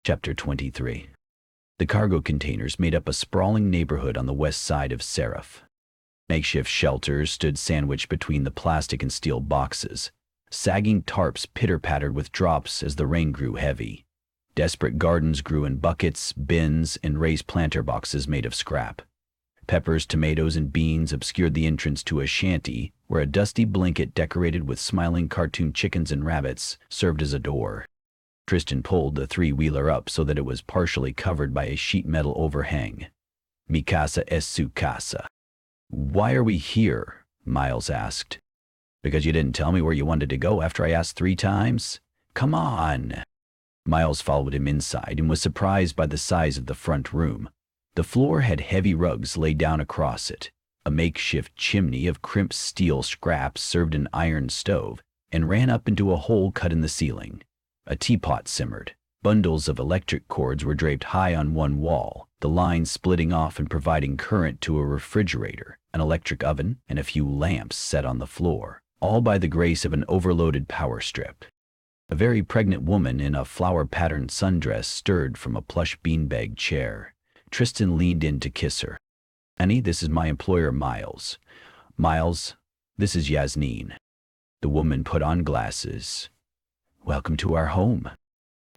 Chapter 23. The cargo containers made up a sprawling neighborhood on the west side of Seraph. Makeshift shelters stood sandwiched between the plastic and steel boxes. Sagging tarps pitter-pattered with drops as the rain grew heavy. Desperate gardens grew in buckets, bins, and raised planter boxes made of scrap. Peppers, tomatoes, and beans obscured the entrance to a shanty where a dusty blanket decorated with smiling cartoon chickens and rabbits served as a door. Tristan pulled the three-wheeler up so that it was partially covered by a sheet metal overhang. Mi casa es su casa. "Why are we here?" Miles asked. "Because you didn't tell me where you wanted to go after I asked 3 times? Come on." Miles followed him inside and was surprised by the size of the front room. The floor had heavy rugs laid down across it. A makeshift chimney of crimped steel scraps served an iron stove and ran up into a hole cut in the ceiling. A teapot simmered. Bundles of electric cords were draped high on one wall, the lines splitting off and providing current to a refrigerator, an electric oven, and a few lamps set on the floor, all by the grace of an overloaded power strip. A very pregnant woman in a flower-patterned sundress stirred from a plush beanbag chair. Tristan leaned in to kiss her. "Annie, this is my employer, Miles. Miles, this is Yasmin." The woman put on glasses. "Welcome to our home."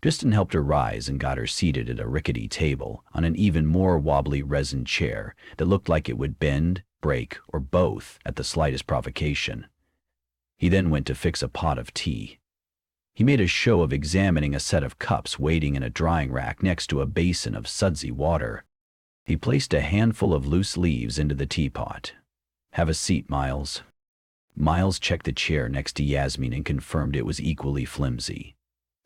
Tristan helped her rise and got her seated at a rickety table on an even more wobbly resin chair that looked like it would bend, break, or both at the slightest provocation. He then went to fix a pot of tea. He made a show of examining a set of cups waiting in a drying rack next to a basin of sudsy water. He placed a handful of loose leaves into the teapot. "Have a seat, Miles." Miles checked the chair next to Yasmin and confirmed it was equally flimsy.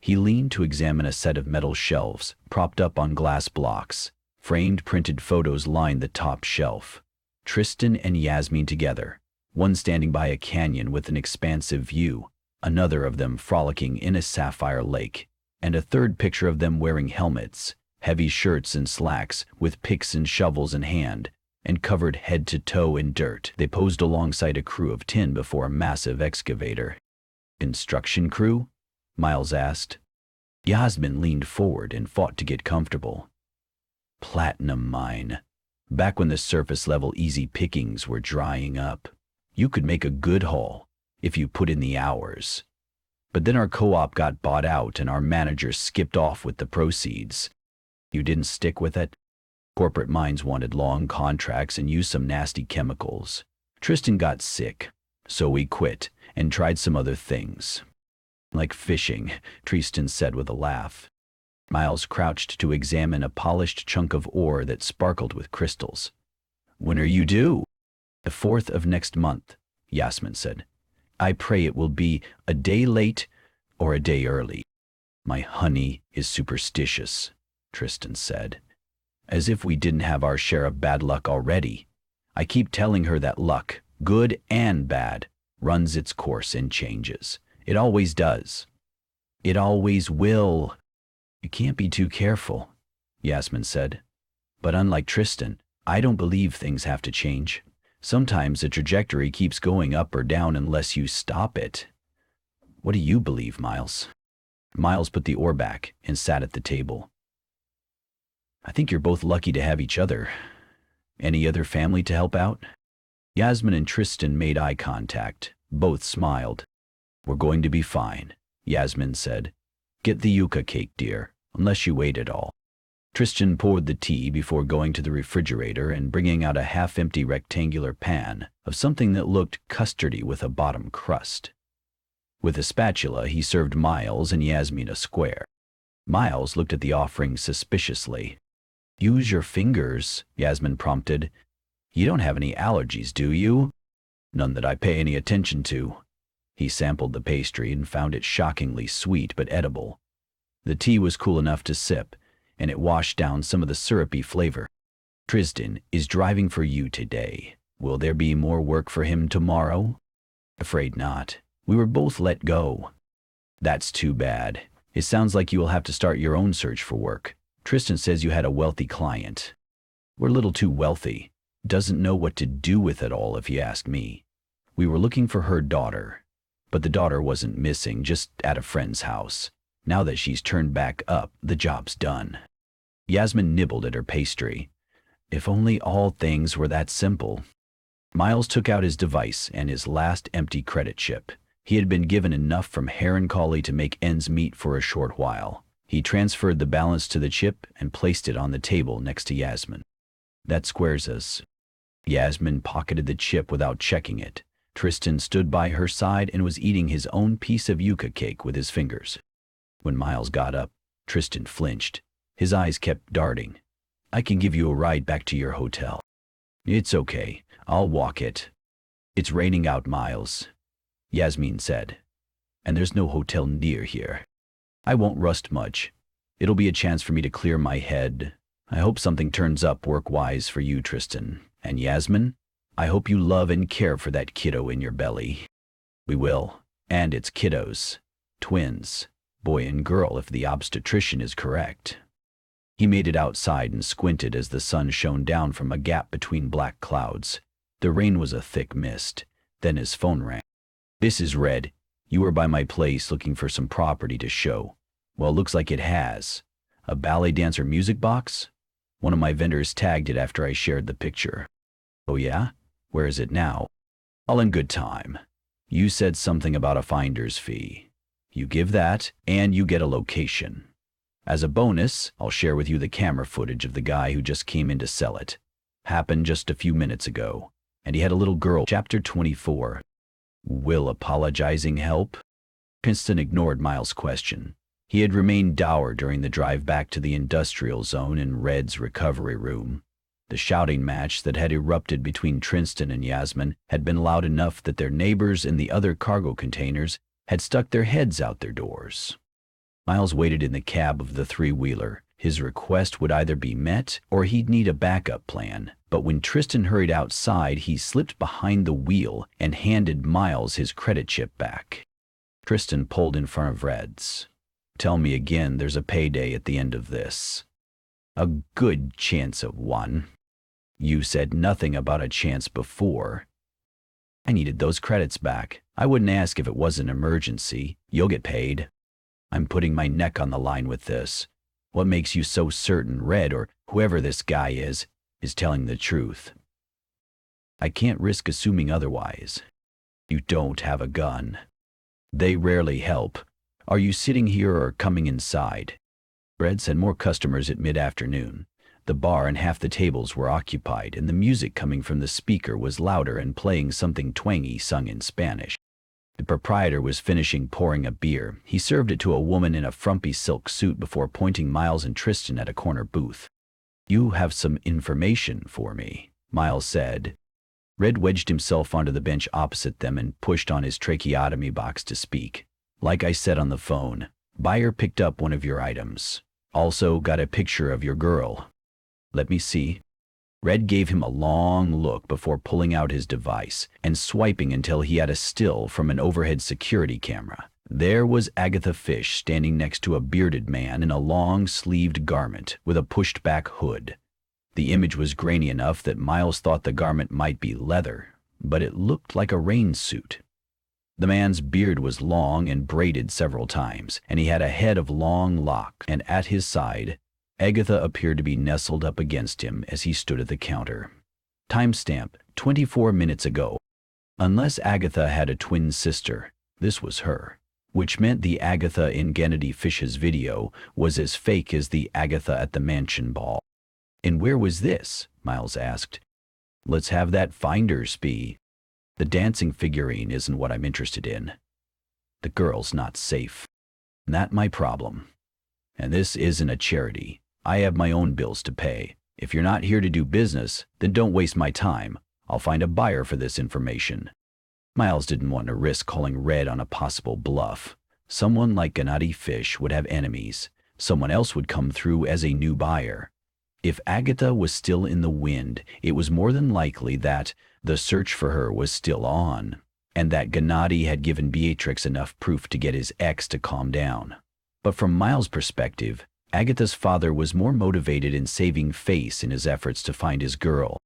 He leaned to examine a set of metal shelves propped up on glass blocks. Framed printed photos lined the top shelf. Tristan and Yasmin together, one standing by a canyon with an expansive view, another of them frolicking in a sapphire lake, and a third picture of them wearing helmets, heavy shirts and slacks with picks and shovels in hand, and covered head to toe in dirt. They posed alongside a crew of 10 before a massive excavator. "Construction crew?" Miles asked. Yasmin leaned forward and fought to get comfortable. "Platinum mine. Back when the surface-level easy pickings were drying up. You could make a good haul if you put in the hours. But then our co-op got bought out and our manager skipped off with the proceeds. You didn't stick with it? Corporate mines wanted long contracts and used some nasty chemicals. Tristan got sick, so we quit and tried some other things. Like fishing," Tristan said with a laugh. Miles crouched to examine a polished chunk of ore that sparkled with crystals. "When are you due?" "The 4th of next month," Yasmin said. "I pray it will be a day late or a day early." "My honey is superstitious," Tristan said. "As if we didn't have our share of bad luck already. I keep telling her that luck, good and bad, runs its course and changes. It always does. It always will." "You can't be too careful," Yasmin said. "But unlike Tristan, I don't believe things have to change. Sometimes the trajectory keeps going up or down unless you stop it." "What do you believe, Miles?" Miles put the ore back and sat at the table. "I think you're both lucky to have each other. Any other family to help out?" Yasmin and Tristan made eye contact. Both smiled. "We're going to be fine," Yasmin said. "Get the yucca cake, dear, unless you ate it all." Tristan poured the tea before going to the refrigerator and bringing out a half-empty rectangular pan of something that looked custardy with a bottom crust. With a spatula, he served Miles and Yasmin a square. Miles looked at the offering suspiciously. "Use your fingers," Yasmin prompted. "You don't have any allergies, do you?" "None that I pay any attention to." He sampled the pastry and found it shockingly sweet but edible. The tea was cool enough to sip, and it washed down some of the syrupy flavor. "Tristan is driving for you today. Will there be more work for him tomorrow?" "Afraid not. We were both let go." "That's too bad. It sounds like you will have to start your own search for work. Tristan says you had a wealthy client." "We're a little too wealthy. Doesn't know what to do with it all, if you ask me. We were looking for her daughter, but the daughter wasn't missing, just at a friend's house. Now that she's turned back up, the job's done. Yasmin nibbled at her pastry. If only all things were that simple. Miles took out his device and his last empty credit chip. He had been given enough from Heron Collie to make ends meet for a short while. He transferred the balance to the chip and placed it on the table next to Yasmin. That squares us. Yasmin pocketed the chip without checking it. Tristan stood by her side and was eating his own piece of yucca cake with his fingers. When Miles got up, Tristan flinched. His eyes kept darting. I can give you a ride back to your hotel. It's okay. I'll walk it. It's raining out, Miles, Yasmin said. And there's no hotel near here. I won't rust much. It'll be a chance for me to clear my head. I hope something turns up work-wise for you, Tristan. And Yasmin, I hope you love and care for that kiddo in your belly. We will. And it's kiddos. Twins. Boy and girl if the obstetrician is correct. He made it outside and squinted as the sun shone down from a gap between black clouds. The rain was a thick mist. Then his phone rang. This is Red. You were by my place looking for some property to show. Well, looks like it has. A ballet dancer music box? One of my vendors tagged it after I shared the picture. Oh yeah? Where is it now? All in good time. You said something about a finder's fee. You give that, and you get a location. As a bonus, I'll share with you the camera footage of the guy who just came in to sell it. Happened just a few minutes ago. And he had a little girl. Chapter 24. Will apologizing help? Tristan ignored Miles' question. He had remained dour during the drive back to the industrial zone in Red's recovery room. The shouting match that had erupted between Tristan and Yasmin had been loud enough that their neighbors in the other cargo containers had stuck their heads out their doors. Miles waited in the cab of the three-wheeler. His request would either be met or he'd need a backup plan. But when Tristan hurried outside, he slipped behind the wheel and handed Miles his credit chip back. Tristan pulled in front of Red's. Tell me again there's a payday at the end of this. A good chance of one. You said nothing about a chance before. I needed those credits back. I wouldn't ask if it was an emergency. You'll get paid. I'm putting my neck on the line with this. What makes you so certain Red, or whoever this guy is telling the truth? I can't risk assuming otherwise. You don't have a gun. They rarely help. Are you sitting here or coming inside? Red's had more customers at mid-afternoon. The bar and half the tables were occupied, and the music coming from the speaker was louder and playing something twangy sung in Spanish. The proprietor was finishing pouring a beer. He served it to a woman in a frumpy silk suit before pointing Miles and Tristan at a corner booth. You have some information for me, Miles said. Red wedged himself onto the bench opposite them and pushed on his tracheotomy box to speak. Like I said on the phone, buyer picked up one of your items. Also got a picture of your girl. Let me see. Red gave him a long look before pulling out his device and swiping until he had a still from an overhead security camera. There was Agatha Fish standing next to a bearded man in a long-sleeved garment with a pushed-back hood. The image was grainy enough that Miles thought the garment might be leather, but it looked like a rain suit. The man's beard was long and braided several times, and he had a head of long locks, and at his side, Agatha appeared to be nestled up against him as he stood at the counter. Timestamp, 24 minutes ago. Unless Agatha had a twin sister, this was her, which meant the Agatha in Gennady Fish's video was as fake as the Agatha at the mansion ball. And where was this? Miles asked. Let's have that finder's fee. The dancing figurine isn't what I'm interested in. The girl's not safe. Not my problem. And this isn't a charity. I have my own bills to pay. If you're not here to do business, then don't waste my time. I'll find a buyer for this information. Miles didn't want to risk calling Red on a possible bluff. Someone like Gennady Fish would have enemies. Someone else would come through as a new buyer. If Agatha was still in the wind, it was more than likely that the search for her was still on, and that Gennady had given Beatrix enough proof to get his ex to calm down. But from Miles' perspective, Agatha's father was more motivated in saving face in his efforts to find his girl.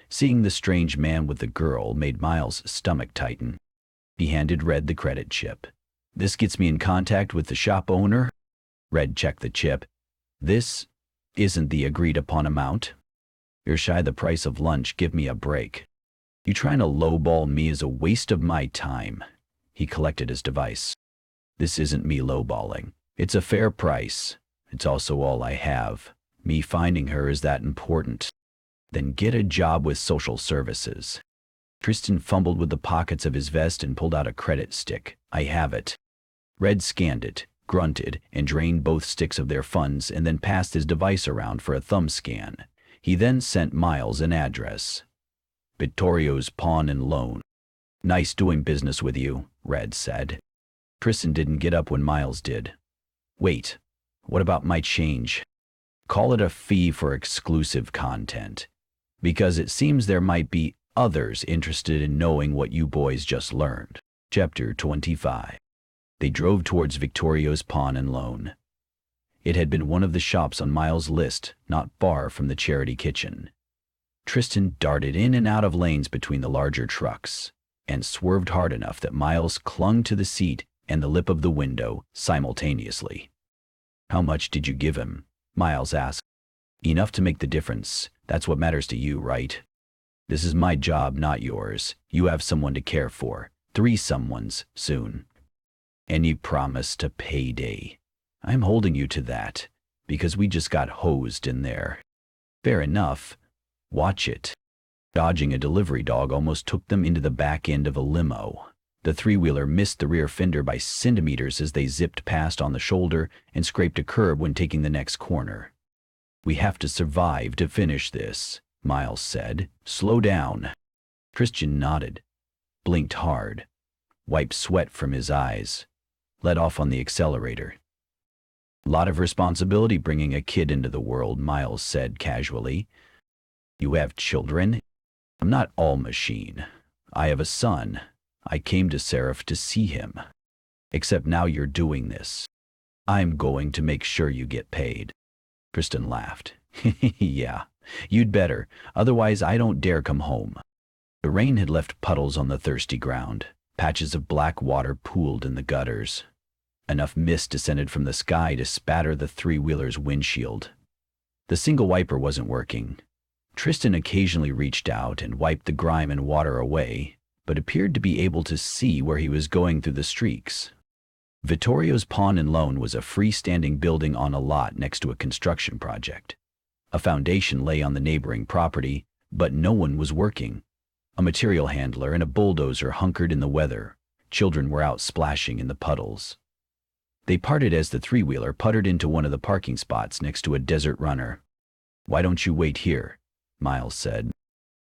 Seeing the strange man with the girl made Miles' stomach tighten. He handed Red the credit chip. This gets me in contact with the shop owner. Red checked the chip. This isn't the agreed upon amount. You're shy the price of lunch, give me a break. You trying to lowball me is a waste of my time. He collected his device. This isn't me lowballing. It's a fair price. It's also all I have. Me finding her is that important. Then get a job with social services. Tristan fumbled with the pockets of his vest and pulled out a credit stick. I have it. Red scanned it, grunted, and drained both sticks of their funds and then passed his device around for a thumb scan. He then sent Miles an address. Vittorio's Pawn and Loan. Nice doing business with you, Red said. Tristan didn't get up when Miles did. Wait, what about my change? Call it a fee for exclusive content. Because it seems there might be others interested in knowing what you boys just learned. Chapter 25. They drove towards Vittorio's Pawn and Loan. It had been one of the shops on Miles' list, not far from the charity kitchen. Tristan darted in and out of lanes between the larger trucks, and swerved hard enough that Miles clung to the seat and the lip of the window simultaneously. How much did you give him? Miles asked. Enough to make the difference. That's what matters to you, right? This is my job, not yours. You have someone to care for. 3 someones, soon. And you promised a payday. I'm holding you to that, because we just got hosed in there. Fair enough. Watch it. Dodging a delivery dog almost took them into the back end of a limo. The 3-wheeler missed the rear fender by centimeters as they zipped past on the shoulder and scraped a curb when taking the next corner. We have to survive to finish this, Miles said. Slow down. Tristan nodded, blinked hard, wiped sweat from his eyes, let off on the accelerator. Lot of responsibility bringing a kid into the world, Miles said casually. You have children? I'm not all machine. I have a son. I came to Seraph to see him. Except now you're doing this. I'm going to make sure you get paid. Tristan laughed. Yeah, you'd better. Otherwise I don't dare come home. The rain had left puddles on the thirsty ground. Patches of black water pooled in the gutters. Enough mist descended from the sky to spatter the 3-wheeler's windshield. The single wiper wasn't working. Tristan occasionally reached out and wiped the grime and water away, but appeared to be able to see where he was going through the streaks. Vittorio's Pawn and Loan was a freestanding building on a lot next to a construction project. A foundation lay on the neighboring property, but no one was working. A material handler and a bulldozer hunkered in the weather. Children were out splashing in the puddles. They parted as the 3-wheeler puttered into one of the parking spots next to a desert runner. Why don't you wait here? Miles said.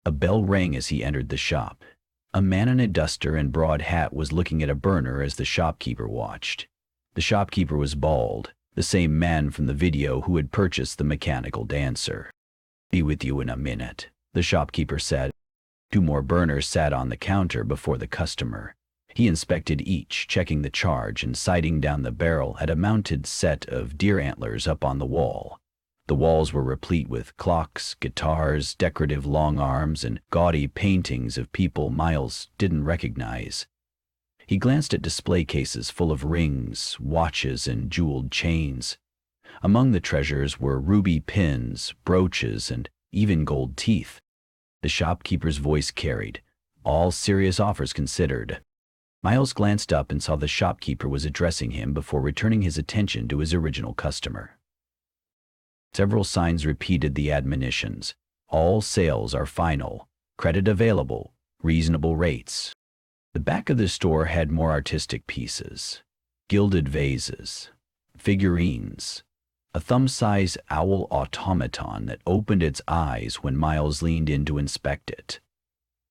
A bell rang as he entered the shop. A man in a duster and broad hat was looking at a burner as the shopkeeper watched. The shopkeeper was bald, the same man from the video who had purchased the mechanical dancer. Be with you in a minute, the shopkeeper said. 2 more burners sat on the counter before the customer. He inspected each, checking the charge and sighting down the barrel at a mounted set of deer antlers up on the wall. The walls were replete with clocks, guitars, decorative long arms, and gaudy paintings of people Miles didn't recognize. He glanced at display cases full of rings, watches, and jeweled chains. Among the treasures were ruby pins, brooches, and even gold teeth. The shopkeeper's voice carried, all serious offers considered. Miles glanced up and saw the shopkeeper was addressing him before returning his attention to his original customer. Several signs repeated the admonitions. All sales are final. Credit available. Reasonable rates. The back of the store had more artistic pieces. Gilded vases. Figurines. A thumb-sized owl automaton that opened its eyes when Miles leaned in to inspect it.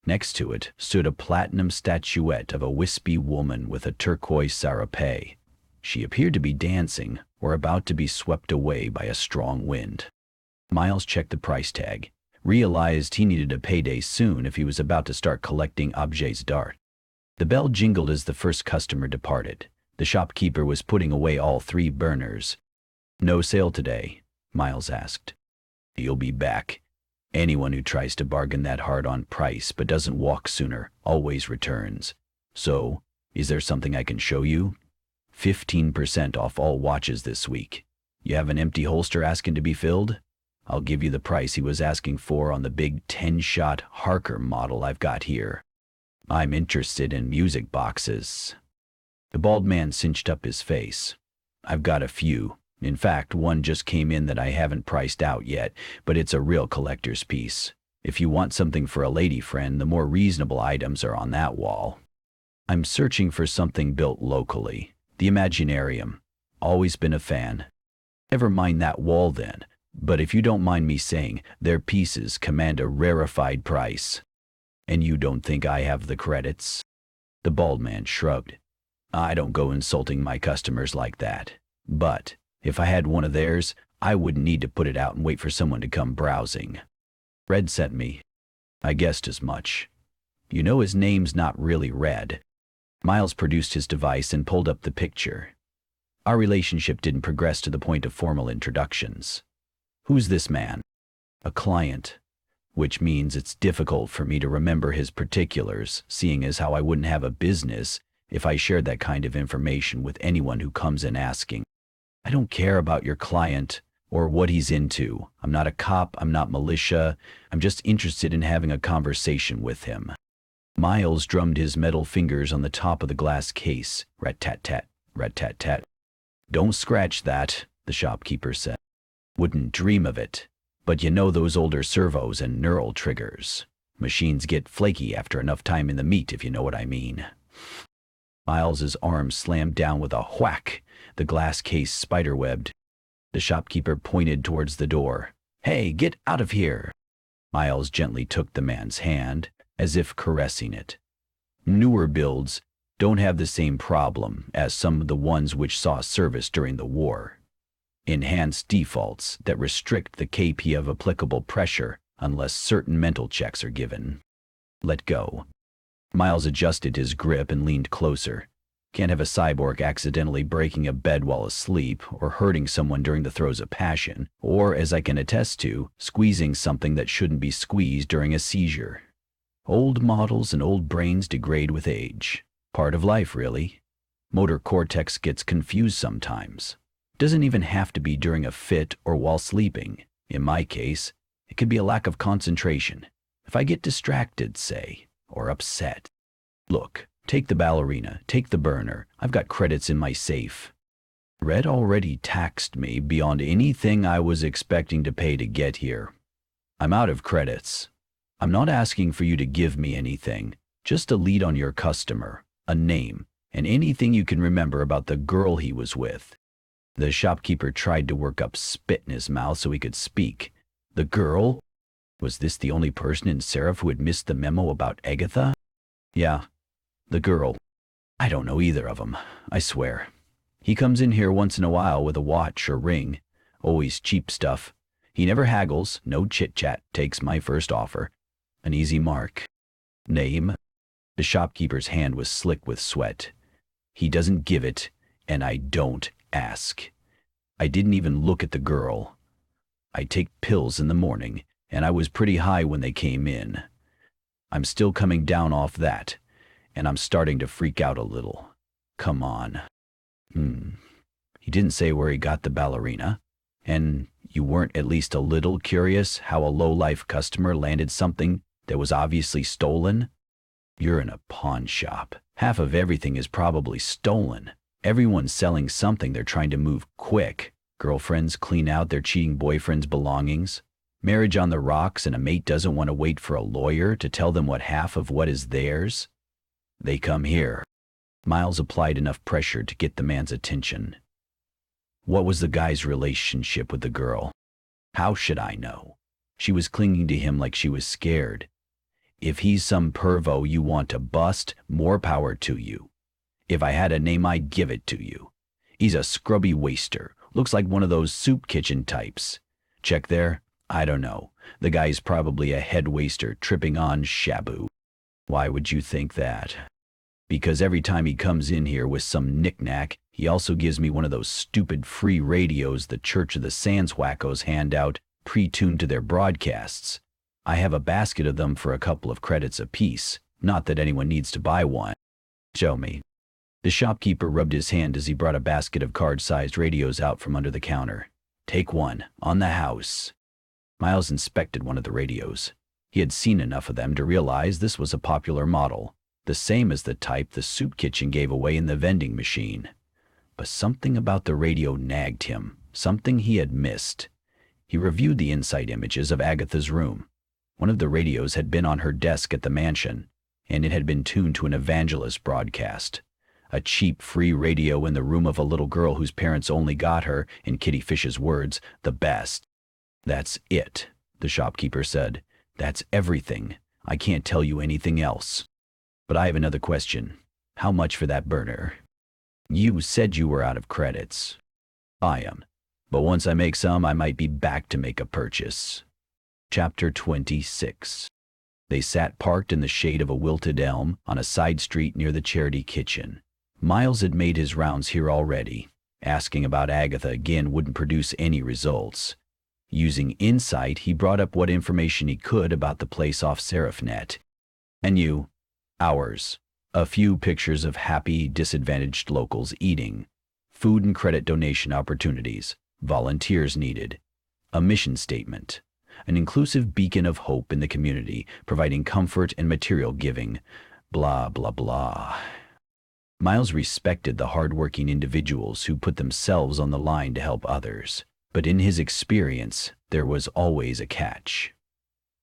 Next to it stood a platinum statuette of a wispy woman with a turquoise serape. She appeared to be dancing or about to be swept away by a strong wind. Miles checked the price tag, realized he needed a payday soon if he was about to start collecting objets d'art. The bell jingled as the first customer departed. The shopkeeper was putting away all 3 burners. No sale today, Miles asked. You'll be back. Anyone who tries to bargain that hard on price but doesn't walk sooner always returns. So, is there something I can show you? 15% off all watches this week. You have an empty holster asking to be filled? I'll give you the price he was asking for on the big 10-shot Harker model I've got here. I'm interested in music boxes." The bald man cinched up his face. "I've got a few. In fact, one just came in that I haven't priced out yet, but it's a real collector's piece. If you want something for a lady friend, the more reasonable items are on that wall." "I'm searching for something built locally. The Imaginarium. Always been a fan." "Never mind that wall then, but if you don't mind me saying, their pieces command a rarefied price." "And you don't think I have the credits?" The bald man shrugged. "I don't go insulting my customers like that. But if I had one of theirs, I wouldn't need to put it out and wait for someone to come browsing." "Red sent me." "I guessed as much. You know his name's not really Red." Miles produced his device and pulled up the picture. Our relationship didn't progress to the point of formal introductions. "Who's this man?" "A client. Which means it's difficult for me to remember his particulars, seeing as how I wouldn't have a business if I shared that kind of information with anyone who comes in asking. I don't care about your client or what he's into. I'm not a cop, I'm not militia. I'm just interested in having a conversation with him." Miles drummed his metal fingers on the top of the glass case. Rat-tat-tat, rat-tat-tat. "Don't scratch that," the shopkeeper said. "Wouldn't dream of it. But you know those older servos and neural triggers. Machines get flaky after enough time in the meat, if you know what I mean." Miles's arm slammed down with a whack. The glass case spiderwebbed. The shopkeeper pointed towards the door. "Hey, get out of here!" Miles gently took the man's hand, as if caressing it. "Newer builds don't have the same problem as some of the ones which saw service during the war. Enhanced defaults that restrict the KP of applicable pressure unless certain mental checks are given." "Let go." Miles adjusted his grip and leaned closer. Can't have a cyborg accidentally breaking a bed while asleep, or hurting someone during the throes of passion, or, as I can attest to, squeezing something that shouldn't be squeezed during a seizure. Old models and old brains degrade with age. Part of life, really. Motor cortex gets confused sometimes. Doesn't even have to be during a fit or while sleeping. In my case, it could be a lack of concentration. If I get distracted, say, or upset. Look, take the ballerina, take the burner. I've got credits in my safe. Red already taxed me beyond anything I was expecting to pay to get here. I'm out of credits. I'm not asking for you to give me anything, just a lead on your customer, a name, and anything you can remember about the girl he was with." The shopkeeper tried to work up spit in his mouth so he could speak. The girl? Was this the only person in Seraph who had missed the memo about Agatha? "Yeah, the girl. I don't know either of them, I swear. He comes in here once in a while with a watch or ring, always cheap stuff. He never haggles, no chit-chat, takes my first offer. An easy mark." "Name?" The shopkeeper's hand was slick with sweat. "He doesn't give it, and I don't ask. I didn't even look at the girl. I take pills in the morning, and I was pretty high when they came in. I'm still coming down off that, and I'm starting to freak out a little. Come on." He didn't say where he got the ballerina, and you weren't at least a little curious how a low-life customer landed something that was obviously stolen? You're in a pawn shop. Half of everything is probably stolen. Everyone's selling something they're trying to move quick. Girlfriends clean out their cheating boyfriend's belongings. Marriage on the rocks, and a mate doesn't want to wait for a lawyer to tell them what half of what is theirs. They come here. Miles applied enough pressure to get the man's attention. "What was the guy's relationship with the girl?" "How should I know? She was clinging to him like she was scared. If he's some pervo you want to bust, more power to you. If I had a name, I'd give it to you. He's a scrubby waster. Looks like one of those soup kitchen types. Check there? I don't know. The guy's probably a head waster tripping on shabu." "Why would you think that?" "Because every time he comes in here with some knick-knack, he also gives me one of those stupid free radios the Church of the Sands wackos hand out, pre-tuned to their broadcasts. I have a basket of them for a couple of credits apiece. Not that anyone needs to buy one." "Show me." The shopkeeper rubbed his hand as he brought a basket of card-sized radios out from under the counter. "Take one, on the house." Miles inspected one of the radios. He had seen enough of them to realize this was a popular model, the same as the type the soup kitchen gave away in the vending machine. But something about the radio nagged him, something he had missed. He reviewed the inside images of Agatha's room. One of the radios had been on her desk at the mansion, and it had been tuned to an evangelist broadcast. A cheap, free radio in the room of a little girl whose parents only got her, in Kitty Fish's words, the best. "That's it," the shopkeeper said. "That's everything. I can't tell you anything else. But I have another question. How much for that burner?" "You said you were out of credits." "I am. But once I make some, I might be back to make a purchase." Chapter 26. They sat parked in the shade of a wilted elm on a side street near the charity kitchen. Miles had made his rounds here already. Asking about Agatha again wouldn't produce any results. Using insight, he brought up what information he could about the place off SeraphNet. "And you?" "Hours. A few pictures of happy, disadvantaged locals eating. Food and credit donation opportunities. Volunteers needed. A mission statement. An inclusive beacon of hope in the community, providing comfort and material giving. Blah, blah, blah." Miles respected the hard-working individuals who put themselves on the line to help others. But in his experience, there was always a catch.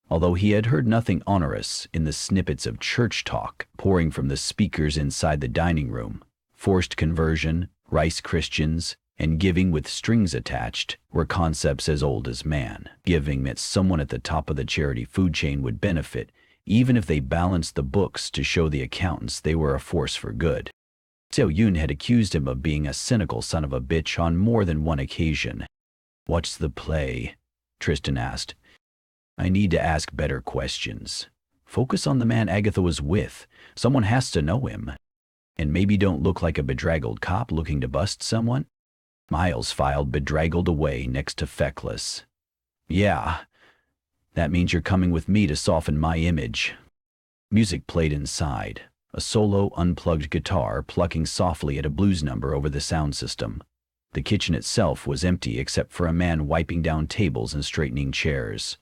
Although he had heard nothing onerous in the snippets of church talk pouring from the speakers inside the dining room, forced conversion, rice Christians, and giving with strings attached were concepts as old as man. Giving meant someone at the top of the charity food chain would benefit, even if they balanced the books to show the accountants they were a force for good. Seo Yun had accused him of being a cynical son of a bitch on more than one occasion. "What's the play?" Tristan asked. "I need to ask better questions. Focus on the man Agatha was with. Someone has to know him. And maybe don't look like a bedraggled cop looking to bust someone." Miles filed bedraggled away next to feckless. "Yeah, that means you're coming with me to soften my image." Music played inside, a solo unplugged guitar plucking softly at a blues number over the sound system. The kitchen itself was empty except for a man wiping down tables and straightening chairs.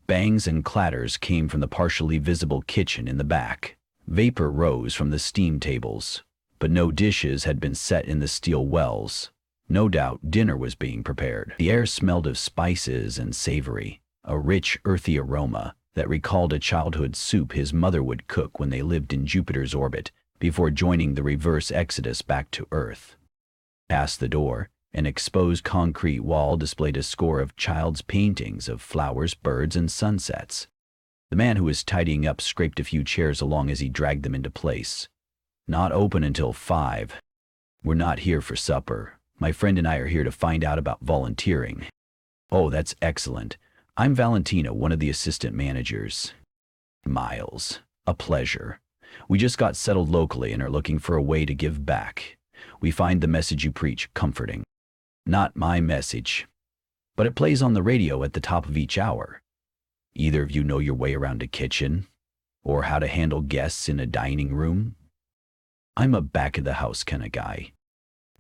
Bangs and clatters came from the partially visible kitchen in the back. Vapor rose from the steam tables, but no dishes had been set in the steel wells. No doubt dinner was being prepared. The air smelled of spices and savory, a rich, earthy aroma that recalled a childhood soup his mother would cook when they lived in Jupiter's orbit before joining the reverse exodus back to Earth. Past the door, an exposed concrete wall displayed a score of child's paintings of flowers, birds, and sunsets. The man who was tidying up scraped a few chairs along as he dragged them into place. "Not open until 5. We're not here for supper. My friend and I are here to find out about volunteering." "Oh, that's excellent. I'm Valentino, one of the assistant managers." "Miles, a pleasure. We just got settled locally and are looking for a way to give back. We find the message you preach comforting." "Not my message. But it plays on the radio at the top of each hour. Either of you know your way around a kitchen? Or how to handle guests in a dining room?" "I'm a back-of-the-house kind of guy.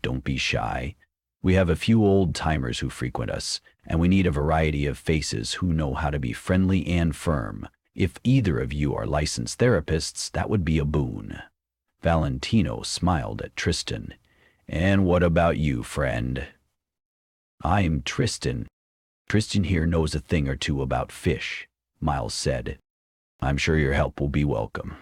Don't be shy. We have a few old-timers who frequent us, and we need a variety of faces who know how to be friendly and firm. If either of you are licensed therapists, that would be a boon." Valentino smiled at Tristan. "And what about you, friend?" "I'm Tristan. Tristan here knows a thing or two about fish," Miles said. "I'm sure your help will be welcome.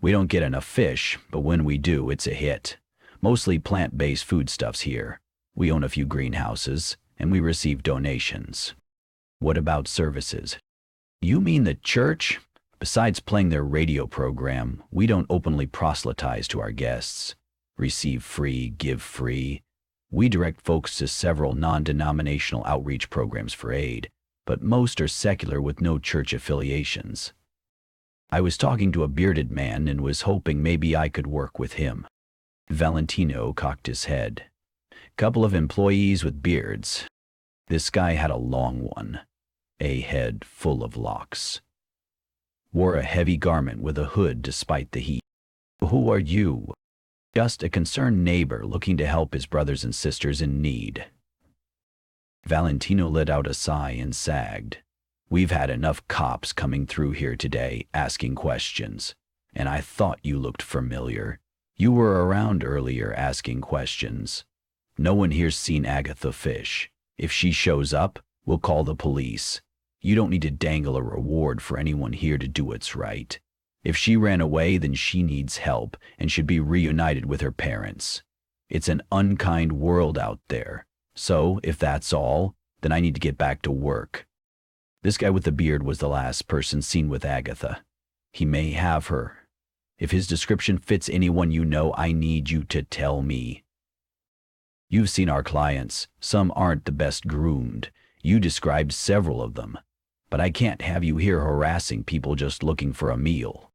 We don't get enough fish, but when we do, it's a hit. Mostly plant-based foodstuffs here. We own a few greenhouses, and we receive donations." "What about services?" "You mean the church? Besides playing their radio program, we don't openly proselytize to our guests. Receive free, give free. We direct folks to several non-denominational outreach programs for aid, but most are secular with no church affiliations." I was talking to a bearded man and was hoping maybe I could work with him. Valentino cocked his head. "Couple of employees with beards. This guy had a long one, a head full of locks. Wore a heavy garment with a hood despite the heat." "Who are you?" Just a concerned neighbor looking to help his brothers and sisters in need. Valentino let out a sigh and sagged. We've had enough cops coming through here today asking questions, and I thought you looked familiar. You were around earlier asking questions. No one here's seen Agatha Fish. If she shows up, we'll call the police. You don't need to dangle a reward for anyone here to do what's right. If she ran away, then she needs help and should be reunited with her parents. It's an unkind world out there. So, if that's all, then I need to get back to work. This guy with the beard was the last person seen with Agatha. He may have her. If his description fits anyone you know, I need you to tell me. You've seen our clients. Some aren't the best groomed. You described several of them. But I can't have you here harassing people just looking for a meal.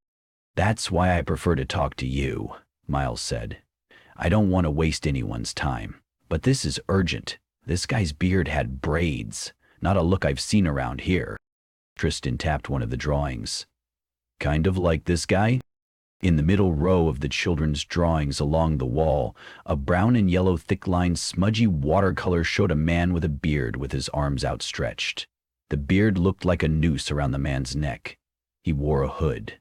That's why I prefer to talk to you, Miles said. I don't want to waste anyone's time. But this is urgent. This guy's beard had braids, not a look I've seen around here. Tristan tapped one of the drawings. Kind of like this guy? In the middle row of the children's drawings along the wall, a brown and yellow thick-lined smudgy watercolor showed a man with a beard with his arms outstretched. The beard looked like a noose around the man's neck. He wore a hood.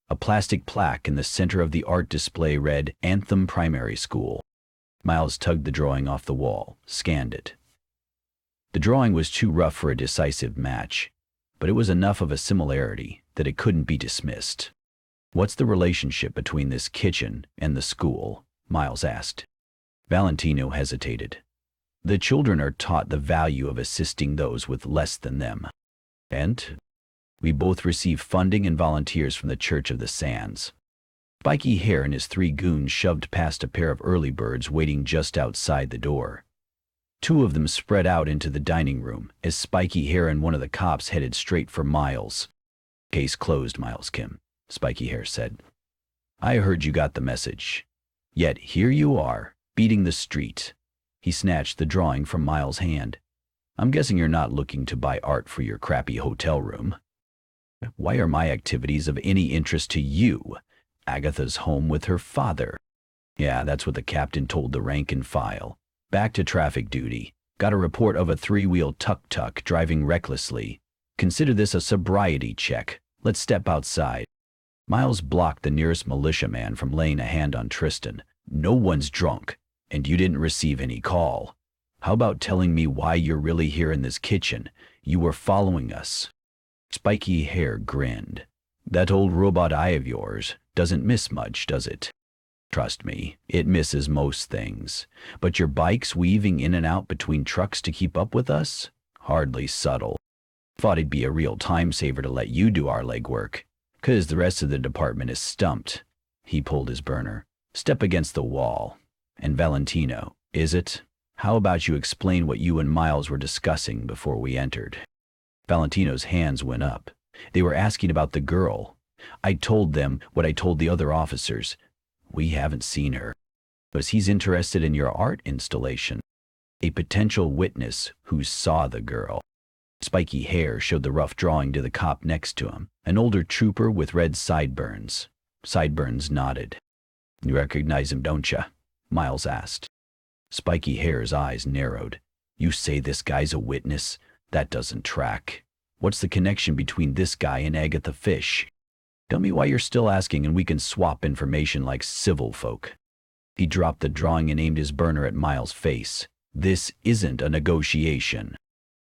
A plastic plaque in the center of the art display read, Anthem Primary School. Miles tugged the drawing off the wall, scanned it. The drawing was too rough for a decisive match, but it was enough of a similarity that it couldn't be dismissed. What's the relationship between this kitchen and the school? Miles asked. Valentino hesitated. The children are taught the value of assisting those with less than them. And we both receive funding and volunteers from the Church of the Sands. Spiky Hair and his 3 goons shoved past a pair of early birds waiting just outside the door. 2 of them spread out into the dining room as Spiky Hair and one of the cops headed straight for Miles. Case closed, Miles Kim, Spiky Hair said. I heard you got the message. Yet here you are, beating the street. He snatched the drawing from Miles' hand. I'm guessing you're not looking to buy art for your crappy hotel room. Why are my activities of any interest to you? Agatha's home with her father. Yeah, that's what the captain told the rank and file. Back to traffic duty. Got a report of a 3-wheel tuk-tuk driving recklessly. Consider this a sobriety check. Let's step outside. Miles blocked the nearest militiaman from laying a hand on Tristan. No one's drunk, and you didn't receive any call. How about telling me why you're really here in this kitchen? You were following us. Spiky Hair grinned. That old robot eye of yours doesn't miss much, does it? Trust me, it misses most things. But your bike's weaving in and out between trucks to keep up with us? Hardly subtle. Thought it'd be a real time saver to let you do our legwork, 'cause the rest of the department is stumped. He pulled his burner. Step against the wall. And Valentino, is it? How about you explain what you and Miles were discussing before we entered? Valentino's hands went up. They were asking about the girl. I told them what I told the other officers. We haven't seen her. But he's interested in your art installation. A potential witness who saw the girl. Spiky Hair showed the rough drawing to the cop next to him, an older trooper with red sideburns. Sideburns nodded. You recognize him, don't you? Miles asked. Spiky Hair's eyes narrowed. You say this guy's a witness? That doesn't track. What's the connection between this guy and Agatha Fish? Tell me why you're still asking and we can swap information like civil folk. He dropped the drawing and aimed his burner at Miles' face. This isn't a negotiation.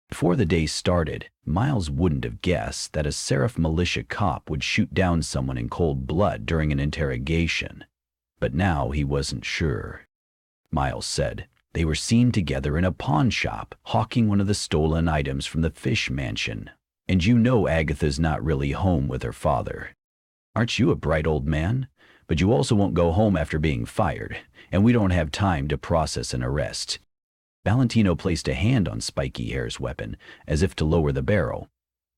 Before the day started, Miles wouldn't have guessed that a Seraph militia cop would shoot down someone in cold blood during an interrogation. But now he wasn't sure. Miles said they were seen together in a pawn shop, hawking one of the stolen items from the Fish mansion. And you know Agatha's not really home with her father. Aren't you a bright old man? But you also won't go home after being fired, and we don't have time to process an arrest. Valentino placed a hand on Spiky Hair's weapon, as if to lower the barrel.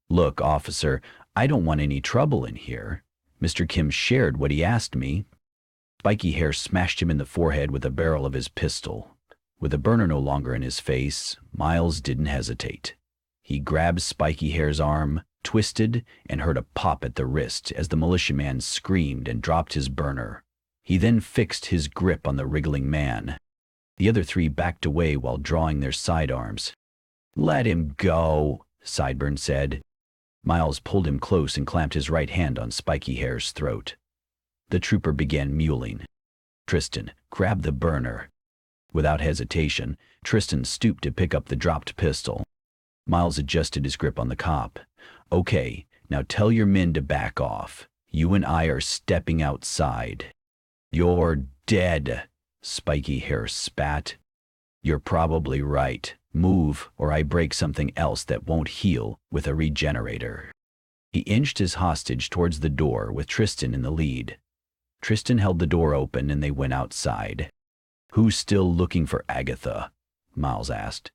Look, officer, I don't want any trouble in here. Mr. Kim shared what he asked me. Spiky Hair smashed him in the forehead with the barrel of his pistol. With the burner no longer in his face, Miles didn't hesitate. He grabbed Spiky Hair's arm, twisted, and heard a pop at the wrist as the militiaman screamed and dropped his burner. He then fixed his grip on the wriggling man. The other three backed away while drawing their sidearms. "Let him go," Sideburn said. Miles pulled him close and clamped his right hand on Spiky Hair's throat. The trooper began mewling. "Tristan, grab the burner." Without hesitation, Tristan stooped to pick up the dropped pistol. Miles adjusted his grip on the cop. "Okay, now tell your men to back off. You and I are stepping outside." "You're dead," Spiky Hair spat. "You're probably right. Move, or I break something else that won't heal with a regenerator." He inched his hostage towards the door with Tristan in the lead. Tristan held the door open and they went outside. "Who's still looking for Agatha?" Miles asked.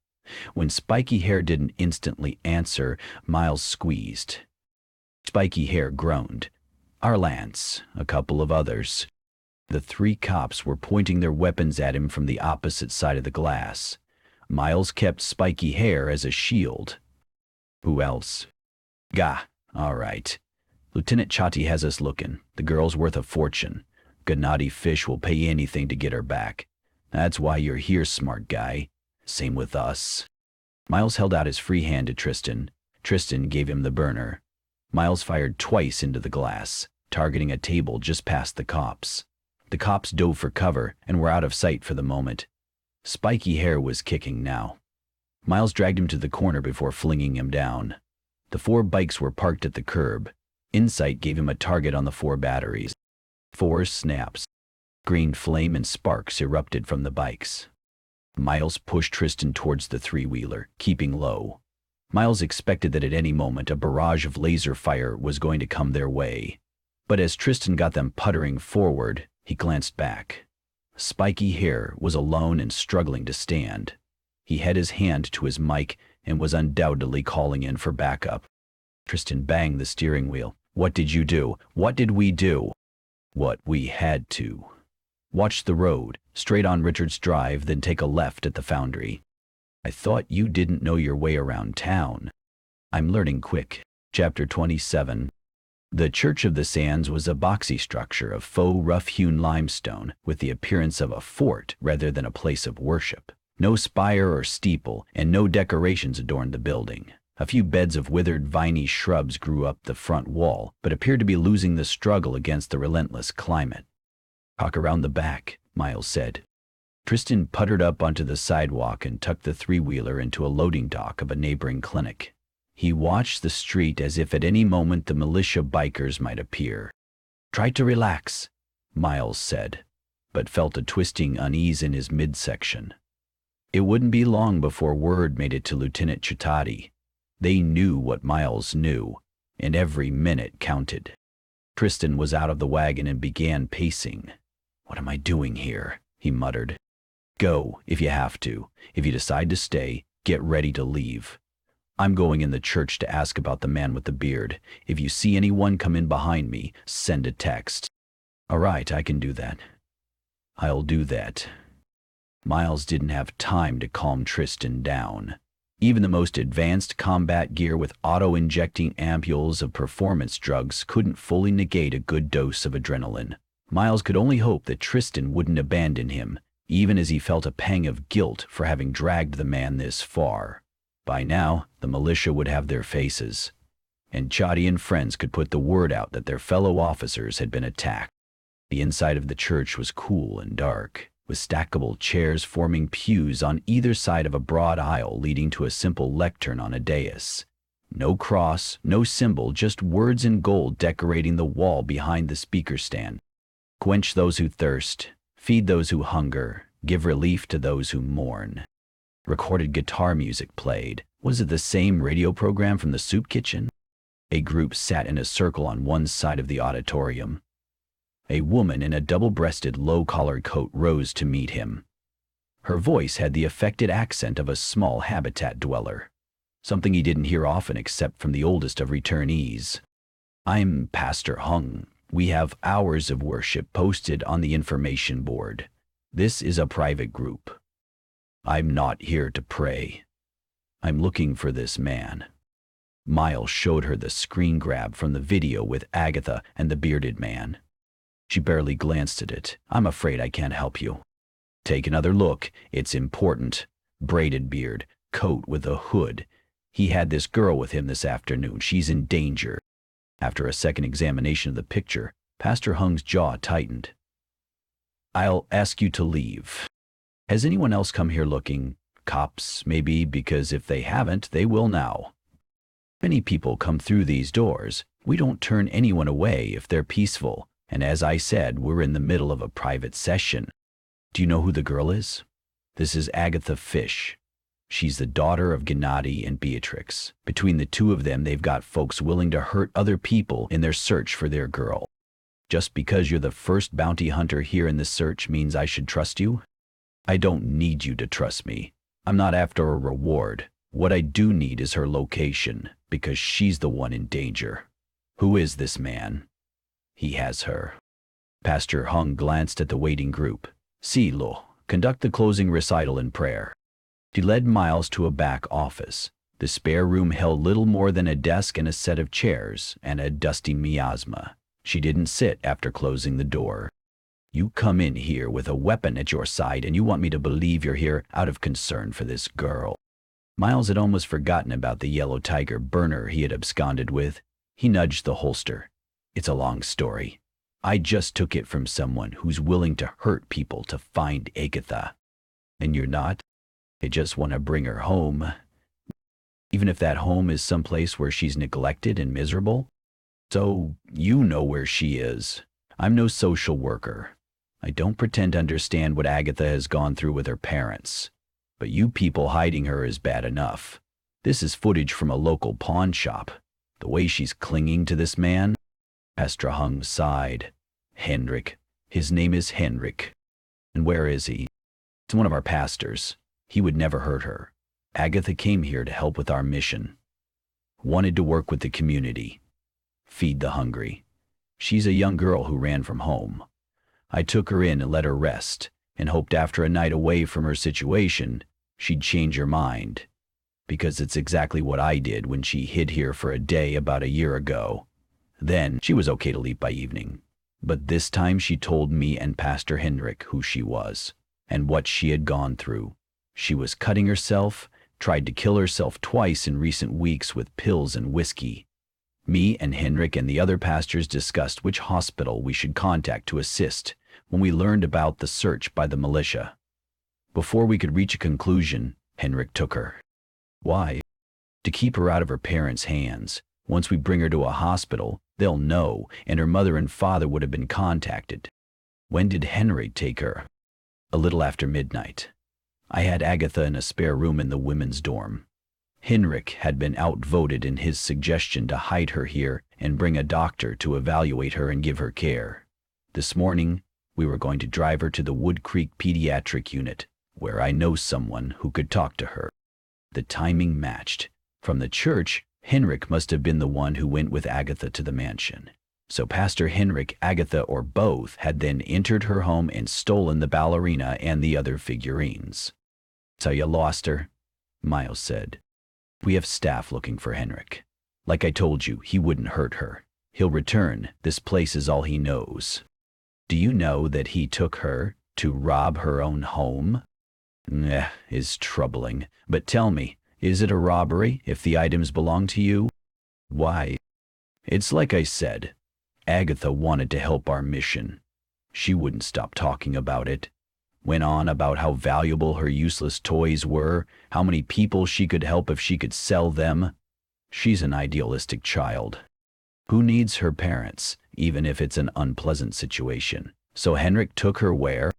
When Spiky Hair didn't instantly answer, Miles squeezed. Spiky Hair groaned. "Our Lance, a couple of others." The three cops were pointing their weapons at him from the opposite side of the glass. Miles kept Spiky Hair as a shield. "Who else?" "Gah, all right. Lieutenant Chati has us looking. The girl's worth a fortune. Gennady Fish will pay anything to get her back. That's why you're here, smart guy. Same with us." Miles held out his free hand to Tristan. Tristan gave him the burner. Miles fired twice into the glass, targeting a table just past the cops. The cops dove for cover and were out of sight for the moment. Spiky Hair was kicking now. Miles dragged him to the corner before flinging him down. The 4 bikes were parked at the curb. Insight gave him a target on the 4 batteries. 4 snaps. Green flame and sparks erupted from the bikes. Miles pushed Tristan towards the 3-wheeler, keeping low. Miles expected that at any moment a barrage of laser fire was going to come their way. But as Tristan got them puttering forward, he glanced back. Spiky Hair was alone and struggling to stand. He had his hand to his mic and was undoubtedly calling in for backup. Tristan banged the steering wheel. "What did you do? What did we do?" "What we had to. Watch the road, straight on Richards Drive, then take a left at the foundry." "I thought you didn't know your way around town." "I'm learning quick." Chapter 27. The Church of the Sands was a boxy structure of faux rough-hewn limestone with the appearance of a fort rather than a place of worship. No spire or steeple, and no decorations adorned the building. A few beds of withered viney shrubs grew up the front wall, but appeared to be losing the struggle against the relentless climate. "Talk around the back," Miles said. Tristan puttered up onto the sidewalk and tucked the 3-wheeler into a loading dock of a neighboring clinic. He watched the street as if at any moment the militia bikers might appear. "Try to relax," Miles said, but felt a twisting unease in his midsection. It wouldn't be long before word made it to Lieutenant Chitati. They knew what Miles knew, and every minute counted. Tristan was out of the wagon and began pacing. "What am I doing here?" he muttered. "Go, if you have to. If you decide to stay, get ready to leave. I'm going in the church to ask about the man with the beard. If you see anyone come in behind me, send a text." "All right, I can do that." "I'll do that." Miles didn't have time to calm Tristan down. Even the most advanced combat gear with auto-injecting ampules of performance drugs couldn't fully negate a good dose of adrenaline. Miles could only hope that Tristan wouldn't abandon him, even as he felt a pang of guilt for having dragged the man this far. By now, the militia would have their faces, and Chadi and friends could put the word out that their fellow officers had been attacked. The inside of the church was cool and dark, with stackable chairs forming pews on either side of a broad aisle leading to a simple lectern on a dais. No cross, no symbol, just words in gold decorating the wall behind the speaker stand. "Quench those who thirst, feed those who hunger, give relief to those who mourn." Recorded guitar music played. Was it the same radio program from the soup kitchen? A group sat in a circle on one side of the auditorium. A woman in a double-breasted, low-collared coat rose to meet him. Her voice had the affected accent of a small habitat dweller, something he didn't hear often except from the oldest of returnees. "I'm Pastor Hung. We have hours of worship posted on the information board. This is a private group. I'm not here to pray. I'm looking for this man." Miles showed her the screen grab from the video with Agatha and the bearded man. She barely glanced at it. "I'm afraid I can't help you." "Take another look. It's important. Braided beard, coat with a hood. He had this girl with him this afternoon. She's in danger." After a second examination of the picture, Pastor Hung's jaw tightened. "I'll ask you to leave. Has anyone else come here looking? Cops, maybe, because if they haven't, they will now. Many people come through these doors. We don't turn anyone away if they're peaceful, and as I said, we're in the middle of a private session. Do you know who the girl is? This is Agatha Fish. She's the daughter of Gennady and Beatrix. Between the two of them, they've got folks willing to hurt other people in their search for their girl. Just because you're the first bounty hunter here in this search means I should trust you? I don't need you to trust me. I'm not after a reward. What I do need is her location, because she's the one in danger. Who is this man?" "He has her." Pastor Hung glanced at the waiting group. "Silo, conduct the closing recital in prayer." He led Miles to a back office. The spare room held little more than a desk and a set of chairs and a dusty miasma. She didn't sit after closing the door. "You come in here with a weapon at your side and you want me to believe you're here out of concern for this girl." Miles had almost forgotten about the yellow tiger burner he had absconded with. He nudged the holster. "It's a long story. I just took it from someone who's willing to hurt people to find Agatha." "And you're not? I just want to bring her home. Even if that home is someplace where she's neglected and miserable? So you know where she is. I'm no social worker. I don't pretend to understand what Agatha has gone through with her parents. But you people hiding her is bad enough. This is footage from a local pawn shop. The way she's clinging to this man." Pastor Hung sighed. "Henrik. His name is Henrik. And where is he?" "It's one of our pastors. He would never hurt her. Agatha came here to help with our mission. Wanted to work with the community. Feed the hungry. She's a young girl who ran from home. I took her in and let her rest, and hoped after a night away from her situation, she'd change her mind. Because it's exactly what I did when she hid here for a day about a year ago. Then she was okay to leave by evening. But this time she told me and Pastor Henrik who she was, and what she had gone through. She was cutting herself, tried to kill herself twice in recent weeks with pills and whiskey. Me and Henrik and the other pastors discussed which hospital we should contact to assist when we learned about the search by the militia. Before we could reach a conclusion, Henrik took her. Why? To keep her out of her parents' hands. Once we bring her to a hospital, they'll know, and her mother and father would have been contacted. When did Henrik take her? A little after midnight. I had Agatha in a spare room in the women's dorm. Henrik had been outvoted in his suggestion to hide her here and bring a doctor to evaluate her and give her care. This morning, we were going to drive her to the Wood Creek Pediatric Unit, where I know someone who could talk to her. The timing matched. From the church, Henrik must have been the one who went with Agatha to the mansion. So Pastor Henrik, Agatha, or both had then entered her home and stolen the ballerina and the other figurines. "So you lost her?" Miles said. "We have staff looking for Henrik. Like I told you, he wouldn't hurt her. He'll return. This place is all he knows." "Do you know that he took her to rob her own home?" Is troubling. But tell me, is it a robbery if the items belong to you?" "Why?" "It's like I said. Agatha wanted to help our mission. She wouldn't stop talking about it. Went on about how valuable her useless toys were, how many people she could help if she could sell them. She's an idealistic child. Who needs her parents, even if it's an unpleasant situation? So Henrik took her where?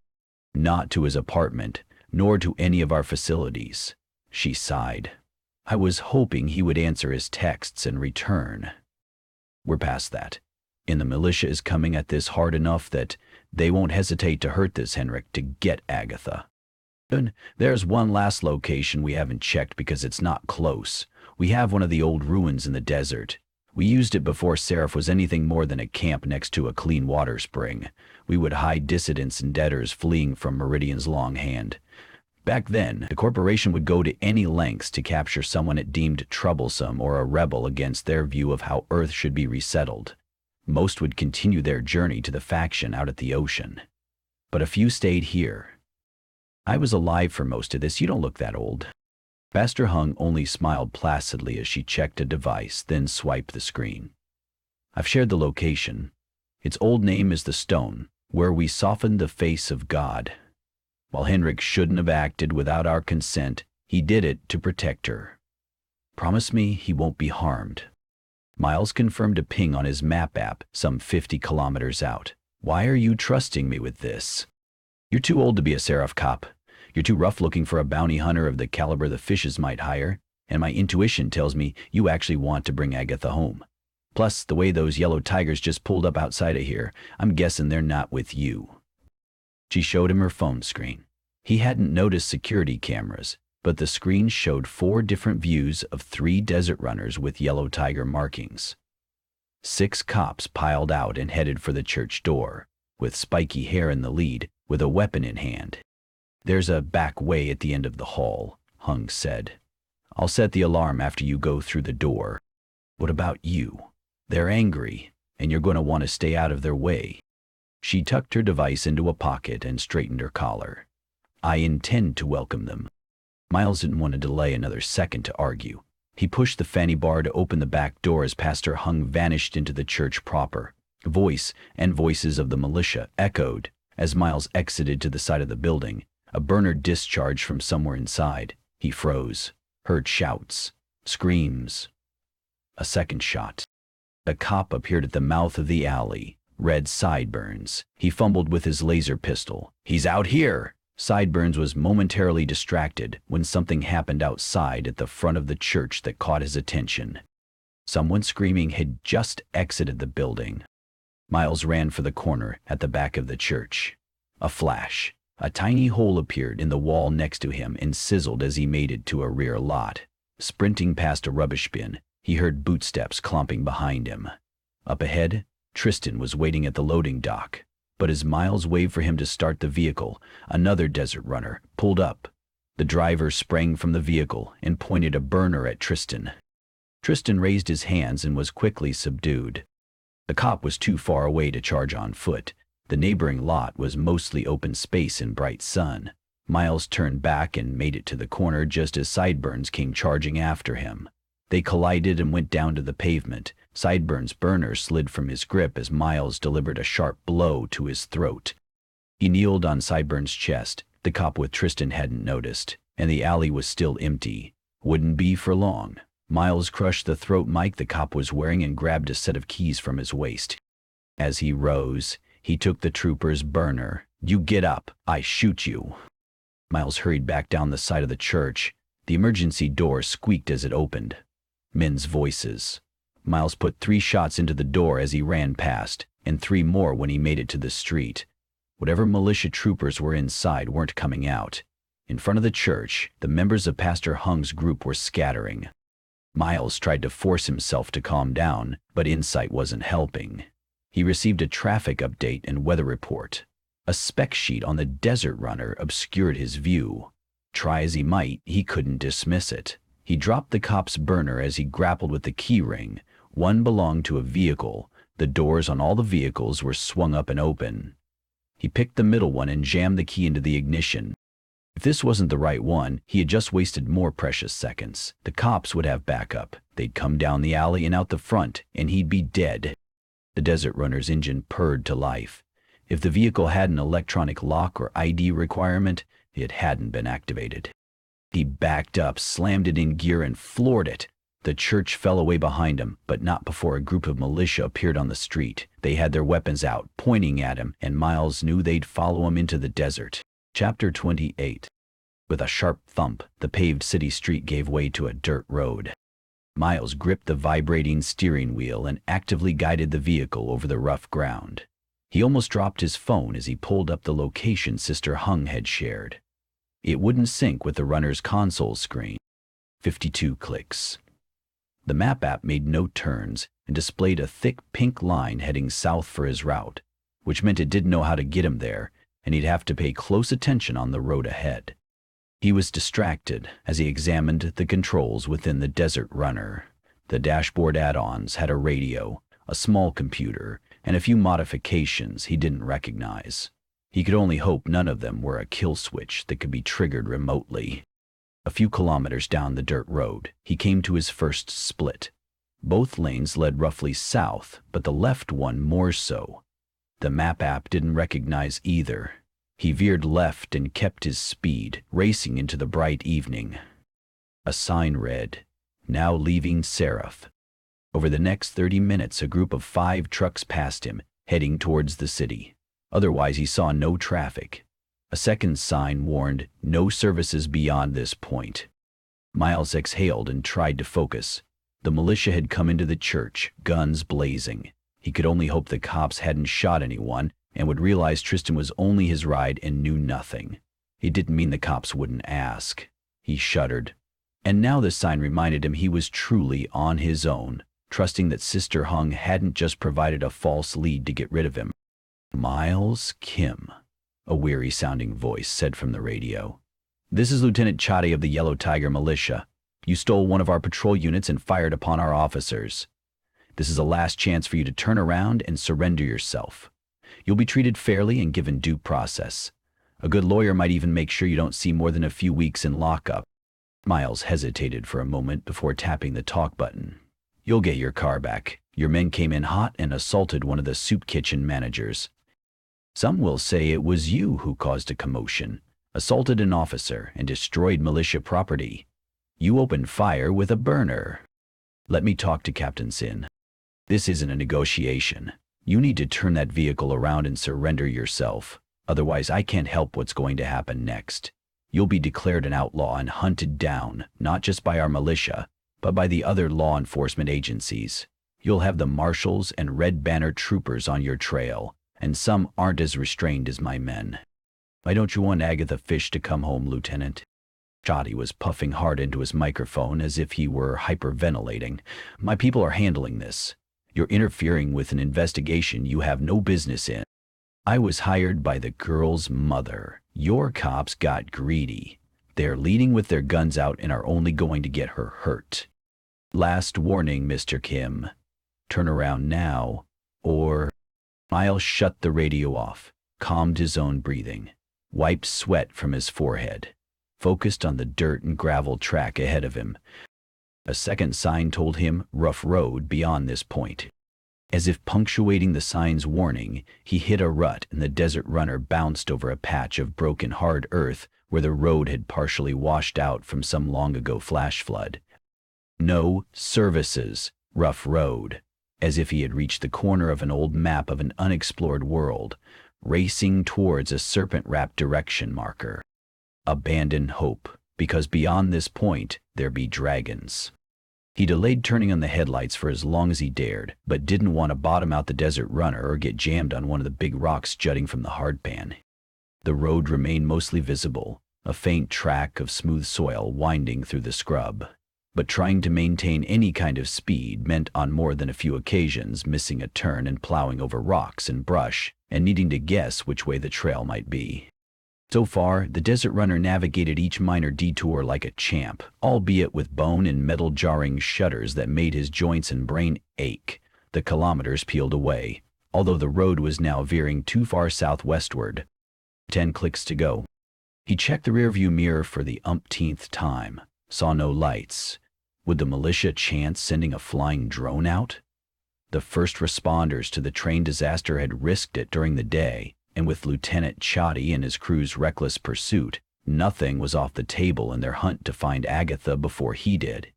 Not to his apartment, nor to any of our facilities." She sighed. "I was hoping he would answer his texts and return." "We're past that. And the militia is coming at this hard enough that they won't hesitate to hurt this Henrik to get Agatha. And there's one last location we haven't checked because it's not close. We have one of the old ruins in the desert. We used it before Seraph was anything more than a camp next to a clean water spring. We would hide dissidents and debtors fleeing from Meridian's long hand. Back then, the corporation would go to any lengths to capture someone it deemed troublesome or a rebel against their view of how Earth should be resettled. Most would continue their journey to the faction out at the ocean. But a few stayed here. I was alive for most of this. You don't look that old. Pastor Hung only smiled placidly as she checked a device, then swiped the screen. I've shared the location. Its old name is the Stone, where we softened the face of God. While Henrik shouldn't have acted without our consent, he did it to protect her. Promise me he won't be harmed. Miles confirmed a ping on his map app some 50 kilometers out. Why are you trusting me with this? You're too old to be a Seraph cop. You're too rough looking for a bounty hunter of the caliber the fishes might hire, and my intuition tells me you actually want to bring Agatha home. Plus, the way those yellow tigers just pulled up outside of here, I'm guessing they're not with you. She showed him her phone screen. He hadn't noticed security cameras, but the screen showed 4 different views of 3 desert runners with yellow tiger markings. 6 cops piled out and headed for the church door, with spiky hair in the lead, with a weapon in hand. There's a back way at the end of the hall, Hung said. I'll set the alarm after you go through the door. What about you? They're angry, and you're going to want to stay out of their way. She tucked her device into a pocket and straightened her collar. I intend to welcome them. Miles didn't want to delay another second to argue. He pushed the fanny bar to open the back door as Pastor Hung vanished into the church proper. Voice and voices of the militia echoed as Miles exited to the side of the building. A burner discharged from somewhere inside. He froze, heard shouts, screams. A second shot. A cop appeared at the mouth of the alley, red sideburns. He fumbled with his laser pistol. He's out here! Sideburns was momentarily distracted when something happened outside at the front of the church that caught his attention. Someone screaming had just exited the building. Miles ran for the corner at the back of the church. A flash. A tiny hole appeared in the wall next to him and sizzled as he made it to a rear lot. Sprinting past a rubbish bin, he heard bootsteps clomping behind him. Up ahead, Tristan was waiting at the loading dock. But as Miles waved for him to start the vehicle, another desert runner pulled up. The driver sprang from the vehicle and pointed a burner at Tristan. Tristan raised his hands and was quickly subdued. The cop was too far away to charge on foot. The neighboring lot was mostly open space and bright sun. Miles turned back and made it to the corner just as Sideburns came charging after him. They collided and went down to the pavement. Sideburns' burner slid from his grip as Miles delivered a sharp blow to his throat. He kneeled on Sideburns' chest. The cop with Tristan hadn't noticed, and the alley was still empty. Wouldn't be for long. Miles crushed the throat mic the cop was wearing and grabbed a set of keys from his waist. As he rose, he took the trooper's burner. You get up, I shoot you. Miles hurried back down the side of the church. The emergency door squeaked as it opened. Men's voices. Miles put 3 shots into the door as he ran past, and 3 more when he made it to the street. Whatever militia troopers were inside weren't coming out. In front of the church, the members of Pastor Hung's group were scattering. Miles tried to force himself to calm down, but insight wasn't helping. He received a traffic update and weather report. A spec sheet on the desert runner obscured his view. Try as he might, he couldn't dismiss it. He dropped the cop's burner as he grappled with the key ring. One belonged to a vehicle. The doors on all the vehicles were swung up and open. He picked the middle one and jammed the key into the ignition. If this wasn't the right one, he had just wasted more precious seconds. The cops would have backup. They'd come down the alley and out the front, and he'd be dead. The desert runner's engine purred to life. If the vehicle had an electronic lock or ID requirement, it hadn't been activated. He backed up, slammed it in gear, and floored it. The church fell away behind him, but not before a group of militia appeared on the street. They had their weapons out, pointing at him, and Miles knew they'd follow him into the desert. Chapter 28. With a sharp thump, the paved city street gave way to a dirt road. Miles gripped the vibrating steering wheel and actively guided the vehicle over the rough ground. He almost dropped his phone as he pulled up the location Sister Hung had shared. It wouldn't sync with the runner's console screen. 52 clicks. The map app made no turns and displayed a thick pink line heading south for his route, which meant it didn't know how to get him there, and he'd have to pay close attention on the road ahead. He was distracted as he examined the controls within the desert runner. The dashboard add-ons had a radio, a small computer, and a few modifications he didn't recognize. He could only hope none of them were a kill switch that could be triggered remotely. A few kilometers down the dirt road, he came to his first split. Both lanes led roughly south, but the left one more so. The map app didn't recognize either. He veered left and kept his speed, racing into the bright evening. A sign read, "Now leaving Seraph." Over the next 30 minutes, a group of 5 trucks passed him, heading towards the city. Otherwise, he saw no traffic. A second sign warned, "No services beyond this point." Miles exhaled and tried to focus. The militia had come into the church, guns blazing. He could only hope the cops hadn't shot anyone and would realize Tristan was only his ride and knew nothing. It didn't mean the cops wouldn't ask. He shuddered. And now the sign reminded him he was truly on his own, trusting that Sister Hung hadn't just provided a false lead to get rid of him. "Miles Kim," a weary-sounding voice said from the radio. "This is Lieutenant Chadi of the Yellow Tiger Militia. You stole one of our patrol units and fired upon our officers. This is a last chance for you to turn around and surrender yourself. You'll be treated fairly and given due process. A good lawyer might even make sure you don't see more than a few weeks in lockup." Miles hesitated for a moment before tapping the talk button. "You'll get your car back. Your men came in hot and assaulted one of the soup kitchen managers. Some will say it was you who caused a commotion, assaulted an officer, and destroyed militia property. You opened fire with a burner. Let me talk to Captain Sin. This isn't a negotiation. You need to turn that vehicle around and surrender yourself. Otherwise, I can't help what's going to happen next. You'll be declared an outlaw and hunted down, not just by our militia, but by the other law enforcement agencies. You'll have the marshals and red banner troopers on your trail, and some aren't as restrained as my men. Why don't you want Agatha Fish to come home, Lieutenant?" Chadi was puffing hard into his microphone as if he were hyperventilating. "My people are handling this. You're interfering with an investigation you have no business in. I was hired by the girl's mother. Your cops got greedy. They're leading with their guns out and are only going to get her hurt. Last warning, Mr. Kim. Turn around now, or..." Miles shut the radio off, calmed his own breathing, wiped sweat from his forehead, focused on the dirt and gravel track ahead of him. A second sign told him rough road beyond this point. As if punctuating the sign's warning, he hit a rut and the desert runner bounced over a patch of broken hard earth where the road had partially washed out from some long-ago flash flood. No services, rough road, as if he had reached the corner of an old map of an unexplored world, racing towards a serpent-wrapped direction marker. Abandon hope, because beyond this point there be dragons. He delayed turning on the headlights for as long as he dared, but didn't want to bottom out the desert runner or get jammed on one of the big rocks jutting from the hardpan. The road remained mostly visible, a faint track of smooth soil winding through the scrub. But trying to maintain any kind of speed meant on more than a few occasions missing a turn and plowing over rocks and brush and needing to guess which way the trail might be. So far, the desert runner navigated each minor detour like a champ, albeit with bone and metal jarring shudders that made his joints and brain ache. The kilometers peeled away, although the road was now veering too far southwestward. 10 clicks to go. He checked the rearview mirror for the umpteenth time, saw no lights. Would the militia chance sending a flying drone out? The first responders to the train disaster had risked it during the day, and with Lieutenant Chadi and his crew's reckless pursuit, nothing was off the table in their hunt to find Agatha before he did.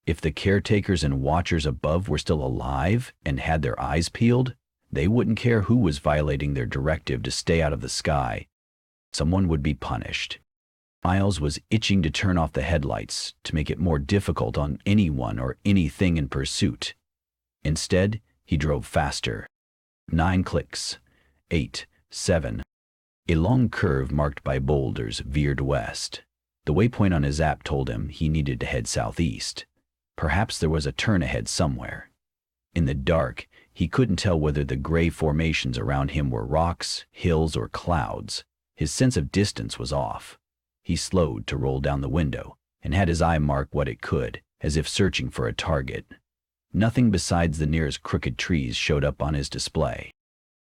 If the caretakers and watchers above were still alive and had their eyes peeled, they wouldn't care who was violating their directive to stay out of the sky. Someone would be punished. Miles was itching to turn off the headlights to make it more difficult on anyone or anything in pursuit. Instead, he drove faster. 9 clicks. 8. 7. A long curve marked by boulders veered west. The waypoint on his app told him he needed to head southeast. Perhaps there was a turn ahead somewhere. In the dark, he couldn't tell whether the gray formations around him were rocks, hills, or clouds. His sense of distance was off. He slowed to roll down the window and had his eye mark what it could, as if searching for a target. Nothing besides the nearest crooked trees showed up on his display.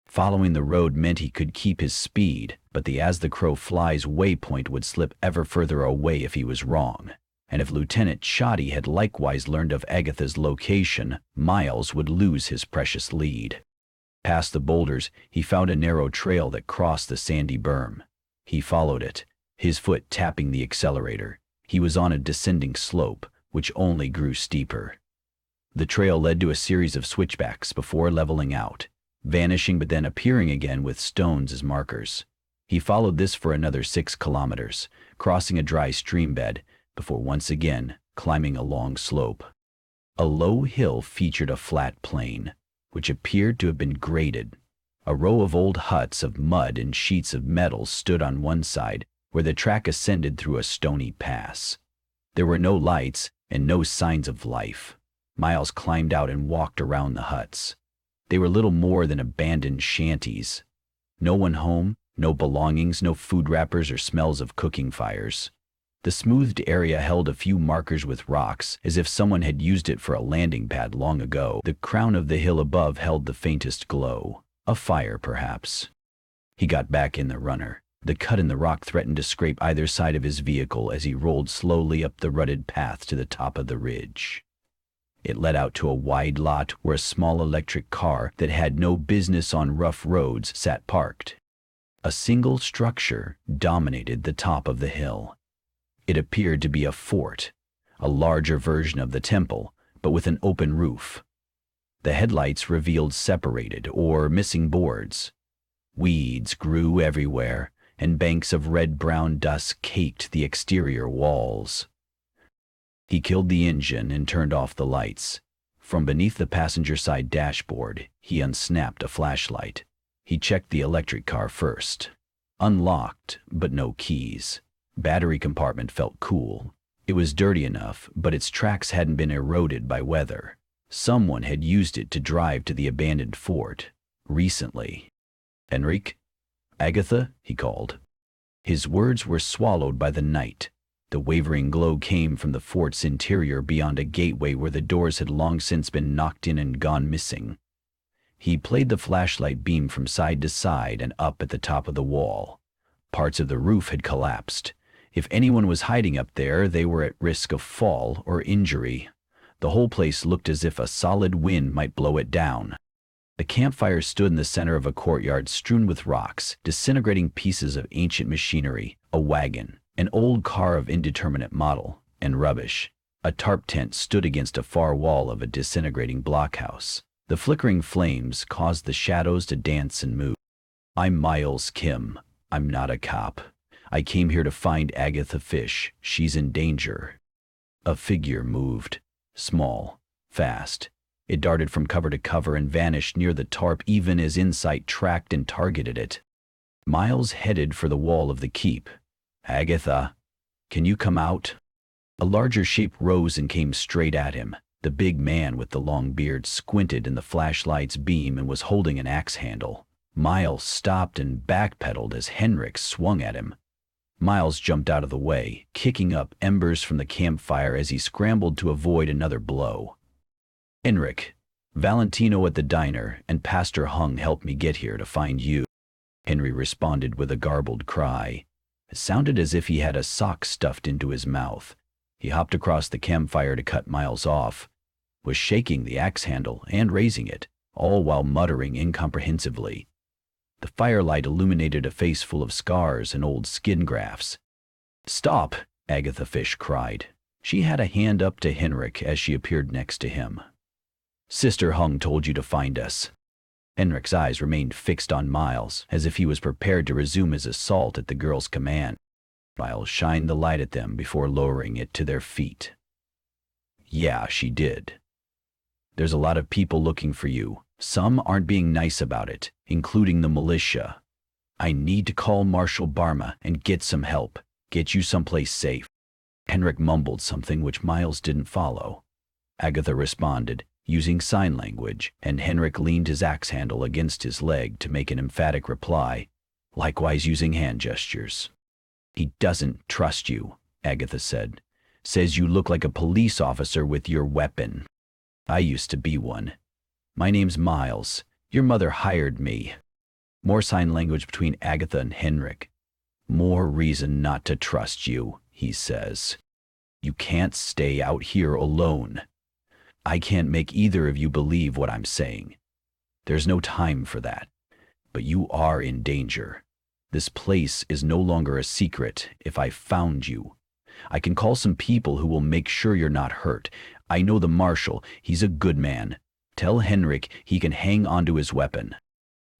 Following the road meant he could keep his speed, but the as the crow flies waypoint would slip ever further away if he was wrong. And if Lieutenant Shoddy had likewise learned of Agatha's location, Miles would lose his precious lead. Past the boulders, he found a narrow trail that crossed the sandy berm. He followed it, his foot tapping the accelerator. He was on a descending slope, which only grew steeper. The trail led to a series of switchbacks before leveling out, vanishing but then appearing again with stones as markers. He followed this for another 6 kilometers, crossing a dry stream bed, before once again climbing a long slope. A low hill featured a flat plain, which appeared to have been graded. A row of old huts of mud and sheets of metal stood on one side, where the track ascended through a stony pass. There were no lights and no signs of life. Miles climbed out and walked around the huts. They were little more than abandoned shanties. No one home, no belongings, no food wrappers or smells of cooking fires. The smoothed area held a few markers with rocks, as if someone had used it for a landing pad long ago. The crown of the hill above held the faintest glow. A fire, perhaps. He got back in the runner. The cut in the rock threatened to scrape either side of his vehicle as he rolled slowly up the rutted path to the top of the ridge. It led out to a wide lot where a small electric car that had no business on rough roads sat parked. A single structure dominated the top of the hill. It appeared to be a fort, a larger version of the temple, but with an open roof. The headlights revealed separated or missing boards. Weeds grew everywhere, and banks of red-brown dust caked the exterior walls. He killed the engine and turned off the lights. From beneath the passenger side dashboard, he unsnapped a flashlight. He checked the electric car first. Unlocked, but no keys. Battery compartment felt cool. It was dirty enough, but its tracks hadn't been eroded by weather. Someone had used it to drive to the abandoned fort recently. "Henrik? Agatha?" he called. His words were swallowed by the night. The wavering glow came from the fort's interior beyond a gateway where the doors had long since been knocked in and gone missing. He played the flashlight beam from side to side and up at the top of the wall. Parts of the roof had collapsed. If anyone was hiding up there, they were at risk of fall or injury. The whole place looked as if a solid wind might blow it down. The campfire stood in the center of a courtyard strewn with rocks, disintegrating pieces of ancient machinery, a wagon, an old car of indeterminate model, and rubbish. A tarp tent stood against a far wall of a disintegrating blockhouse. The flickering flames caused the shadows to dance and move. "I'm Miles Kim. I'm not a cop. I came here to find Agatha Fish. She's in danger." A figure moved. Small, fast. It darted from cover to cover and vanished near the tarp even as insight tracked and targeted it. Miles headed for the wall of the keep. "Agatha, can you come out?" A larger shape rose and came straight at him. The big man with the long beard squinted in the flashlight's beam and was holding an axe handle. Miles stopped and backpedaled as Henrik swung at him. Miles jumped out of the way, kicking up embers from the campfire as he scrambled to avoid another blow. "Henrik, Valentino at the diner and Pastor Hung helped me get here to find you," Henry responded with a garbled cry. It sounded as if he had a sock stuffed into his mouth. He hopped across the campfire to cut Miles off, was shaking the axe handle and raising it, all while muttering incomprehensively. The firelight illuminated a face full of scars and old skin grafts. "Stop!" Agatha Fish cried. She had a hand up to Henrik as she appeared next to him. "Sister Hung told you to find us." Henrik's eyes remained fixed on Miles, as if he was prepared to resume his assault at the girl's command. Miles shined the light at them before lowering it to their feet. "Yeah, she did. There's a lot of people looking for you. Some aren't being nice about it, including the militia. I need to call Marshal Barma and get some help, get you someplace safe." Henrik mumbled something which Miles didn't follow. Agatha responded, using sign language, and Henrik leaned his axe handle against his leg to make an emphatic reply, likewise using hand gestures. "He doesn't trust you," Agatha said. "Says you look like a police officer with your weapon." I used to be one. My name's Miles. Your mother hired me. More sign language between Agatha and Henrik. More reason not to trust you, he says. You can't stay out here alone. I can't make either of you believe what I'm saying. There's no time for that. But you are in danger. This place is no longer a secret if I found you. I can call some people who will make sure you're not hurt. I know the marshal. He's a good man. Tell Henrik he can hang onto his weapon.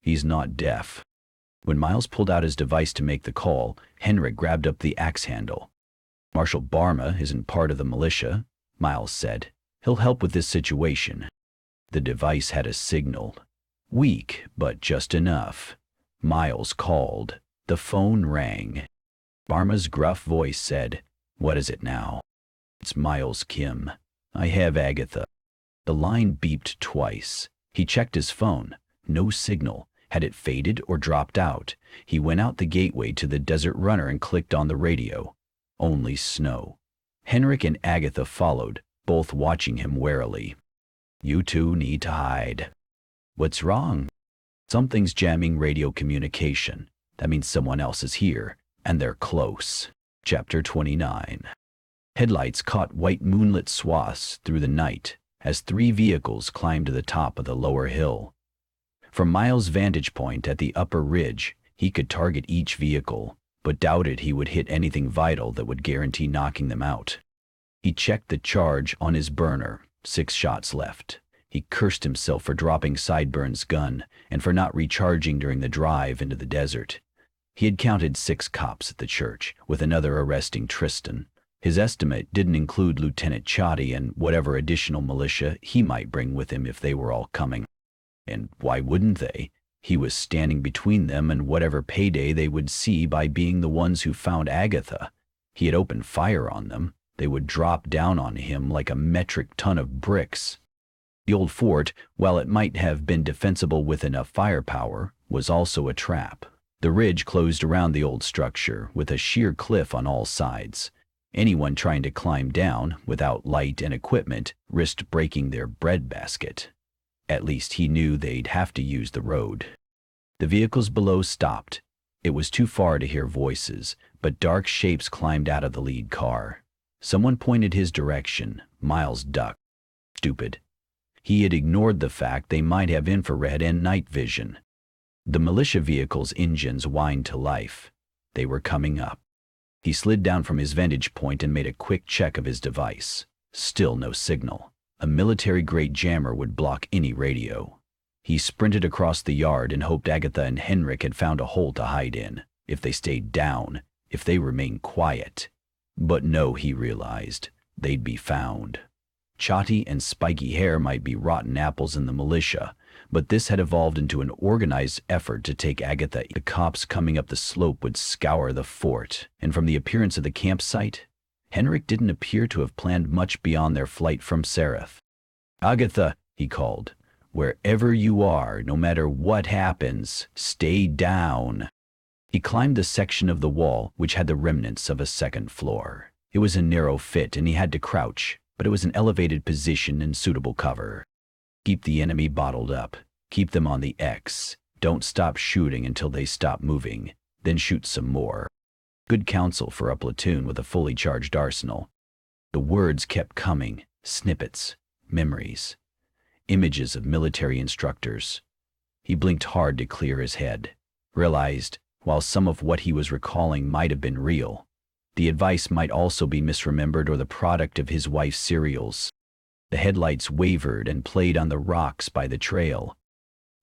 He's not deaf. When Miles pulled out his device to make the call, Henrik grabbed up the axe handle. Marshal Barma isn't part of the militia, Miles said. He'll help with this situation. The device had a signal. Weak, but just enough. Miles called. The phone rang. Barma's gruff voice said, "What is it now?" "It's Miles, Kim. I have Agatha." The line beeped twice. He checked his phone. No signal. Had it faded or dropped out? He went out the gateway to the desert runner and clicked on the radio. Only snow. Henrik and Agatha followed, both watching him warily. "You two need to hide." "What's wrong?" "Something's jamming radio communication. That means someone else is here, and they're close." Chapter 29. Headlights caught white moonlit swaths through the night as 3 vehicles climbed to the top of the lower hill. From Miles' vantage point at the upper ridge, he could target each vehicle, but doubted he would hit anything vital that would guarantee knocking them out. He checked the charge on his burner, 6 shots left. He cursed himself for dropping Sideburn's gun and for not recharging during the drive into the desert. He had counted 6 cops at the church, with another arresting Tristan. His estimate didn't include Lieutenant Chatty and whatever additional militia he might bring with him if they were all coming. And why wouldn't they? He was standing between them and whatever payday they would see by being the ones who found Agatha. He had opened fire on them. They would drop down on him like a metric ton of bricks. The old fort, while it might have been defensible with enough firepower, was also a trap. The ridge closed around the old structure with a sheer cliff on all sides. Anyone trying to climb down without light and equipment risked breaking their breadbasket. At least he knew they'd have to use the road. The vehicles below stopped. It was too far to hear voices, but dark shapes climbed out of the lead car. Someone pointed his direction. Miles ducked. Stupid. He had ignored the fact they might have infrared and night vision. The militia vehicle's engines whined to life. They were coming up. He slid down from his vantage point and made a quick check of his device. Still no signal. A military-grade jammer would block any radio. He sprinted across the yard and hoped Agatha and Henrik had found a hole to hide in, if they stayed down, if they remained quiet. But no, he realized, they'd be found. Chatty and spiky hair might be rotten apples in the militia, but this had evolved into an organized effort to take Agatha. The cops coming up the slope would scour the fort, and from the appearance of the campsite, Henrik didn't appear to have planned much beyond their flight from Seraph. "Agatha," he called, "wherever you are, no matter what happens, stay down." He climbed the section of the wall which had the remnants of a second floor. It was a narrow fit and he had to crouch, but it was an elevated position and suitable cover. Keep the enemy bottled up. Keep them on the X. Don't stop shooting until they stop moving. Then shoot some more. Good counsel for a platoon with a fully charged arsenal. The words kept coming. Snippets. Memories. Images of military instructors. He blinked hard to clear his head. Realized, while some of what he was recalling might have been real, the advice might also be misremembered or the product of his wife's serials. The headlights wavered and played on the rocks by the trail.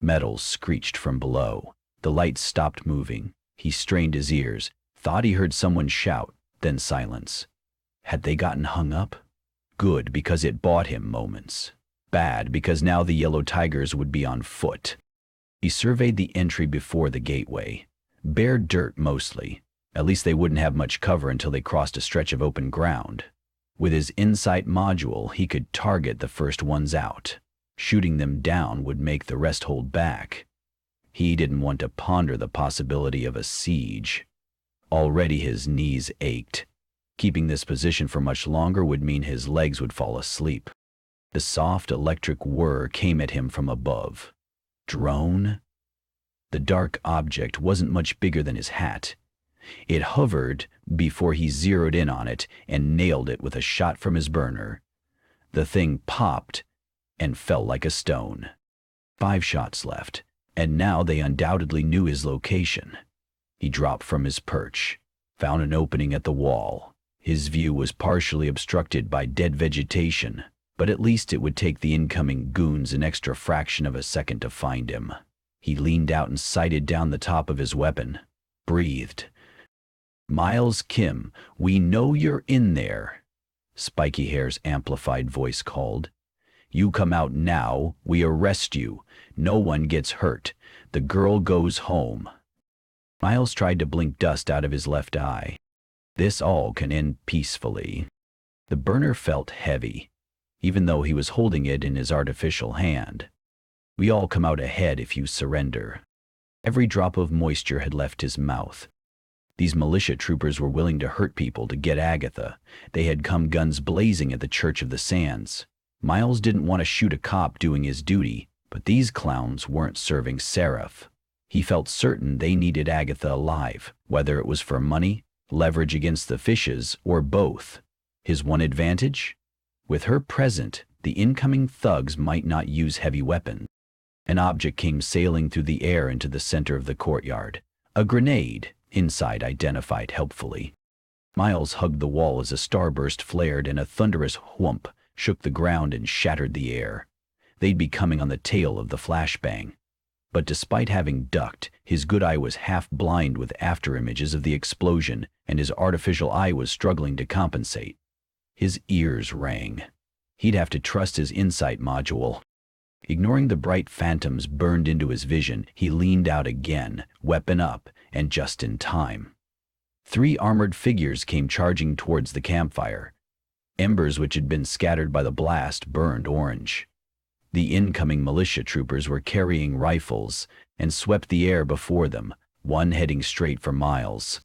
Metal screeched from below. The lights stopped moving. He strained his ears, thought he heard someone shout, then silence. Had they gotten hung up? Good, because it bought him moments. Bad, because now the yellow tigers would be on foot. He surveyed the entry before the gateway. Bare dirt mostly. At least they wouldn't have much cover until they crossed a stretch of open ground. With his insight module, he could target the first ones out. Shooting them down would make the rest hold back. He didn't want to ponder the possibility of a siege. Already his knees ached. Keeping this position for much longer would mean his legs would fall asleep. The soft electric whir came at him from above. Drone? The dark object wasn't much bigger than his hat. It hovered before he zeroed in on it and nailed it with a shot from his burner. The thing popped and fell like a stone. 5 shots left, and now they undoubtedly knew his location. He dropped from his perch, found an opening at the wall. His view was partially obstructed by dead vegetation, but at least it would take the incoming goons an extra fraction of a second to find him. He leaned out and sighted down the top of his weapon, breathed. "Miles Kim, we know you're in there," Spiky Hair's amplified voice called. "You come out now, we arrest you. No one gets hurt. The girl goes home." Miles tried to blink dust out of his left eye. This all can end peacefully. The burner felt heavy, even though he was holding it in his artificial hand. "We all come out ahead if you surrender." Every drop of moisture had left his mouth. These militia troopers were willing to hurt people to get Agatha. They had come guns blazing at the Church of the Sands. Miles didn't want to shoot a cop doing his duty, but these clowns weren't serving Seraph. He felt certain they needed Agatha alive, whether it was for money, leverage against the fishes, or both. His one advantage? With her present, the incoming thugs might not use heavy weapons. An object came sailing through the air into the center of the courtyard. A grenade, Inside identified helpfully. Miles hugged the wall as a starburst flared and a thunderous whump shook the ground and shattered the air. They'd be coming on the tail of the flashbang. But despite having ducked, his good eye was half blind with afterimages of the explosion, and his artificial eye was struggling to compensate. His ears rang. He'd have to trust his insight module. Ignoring the bright phantoms burned into his vision, he leaned out again, weapon up, and just in time. 3 armored figures came charging towards the campfire. Embers which had been scattered by the blast burned orange. The incoming militia troopers were carrying rifles and swept the air before them, one heading straight for Miles.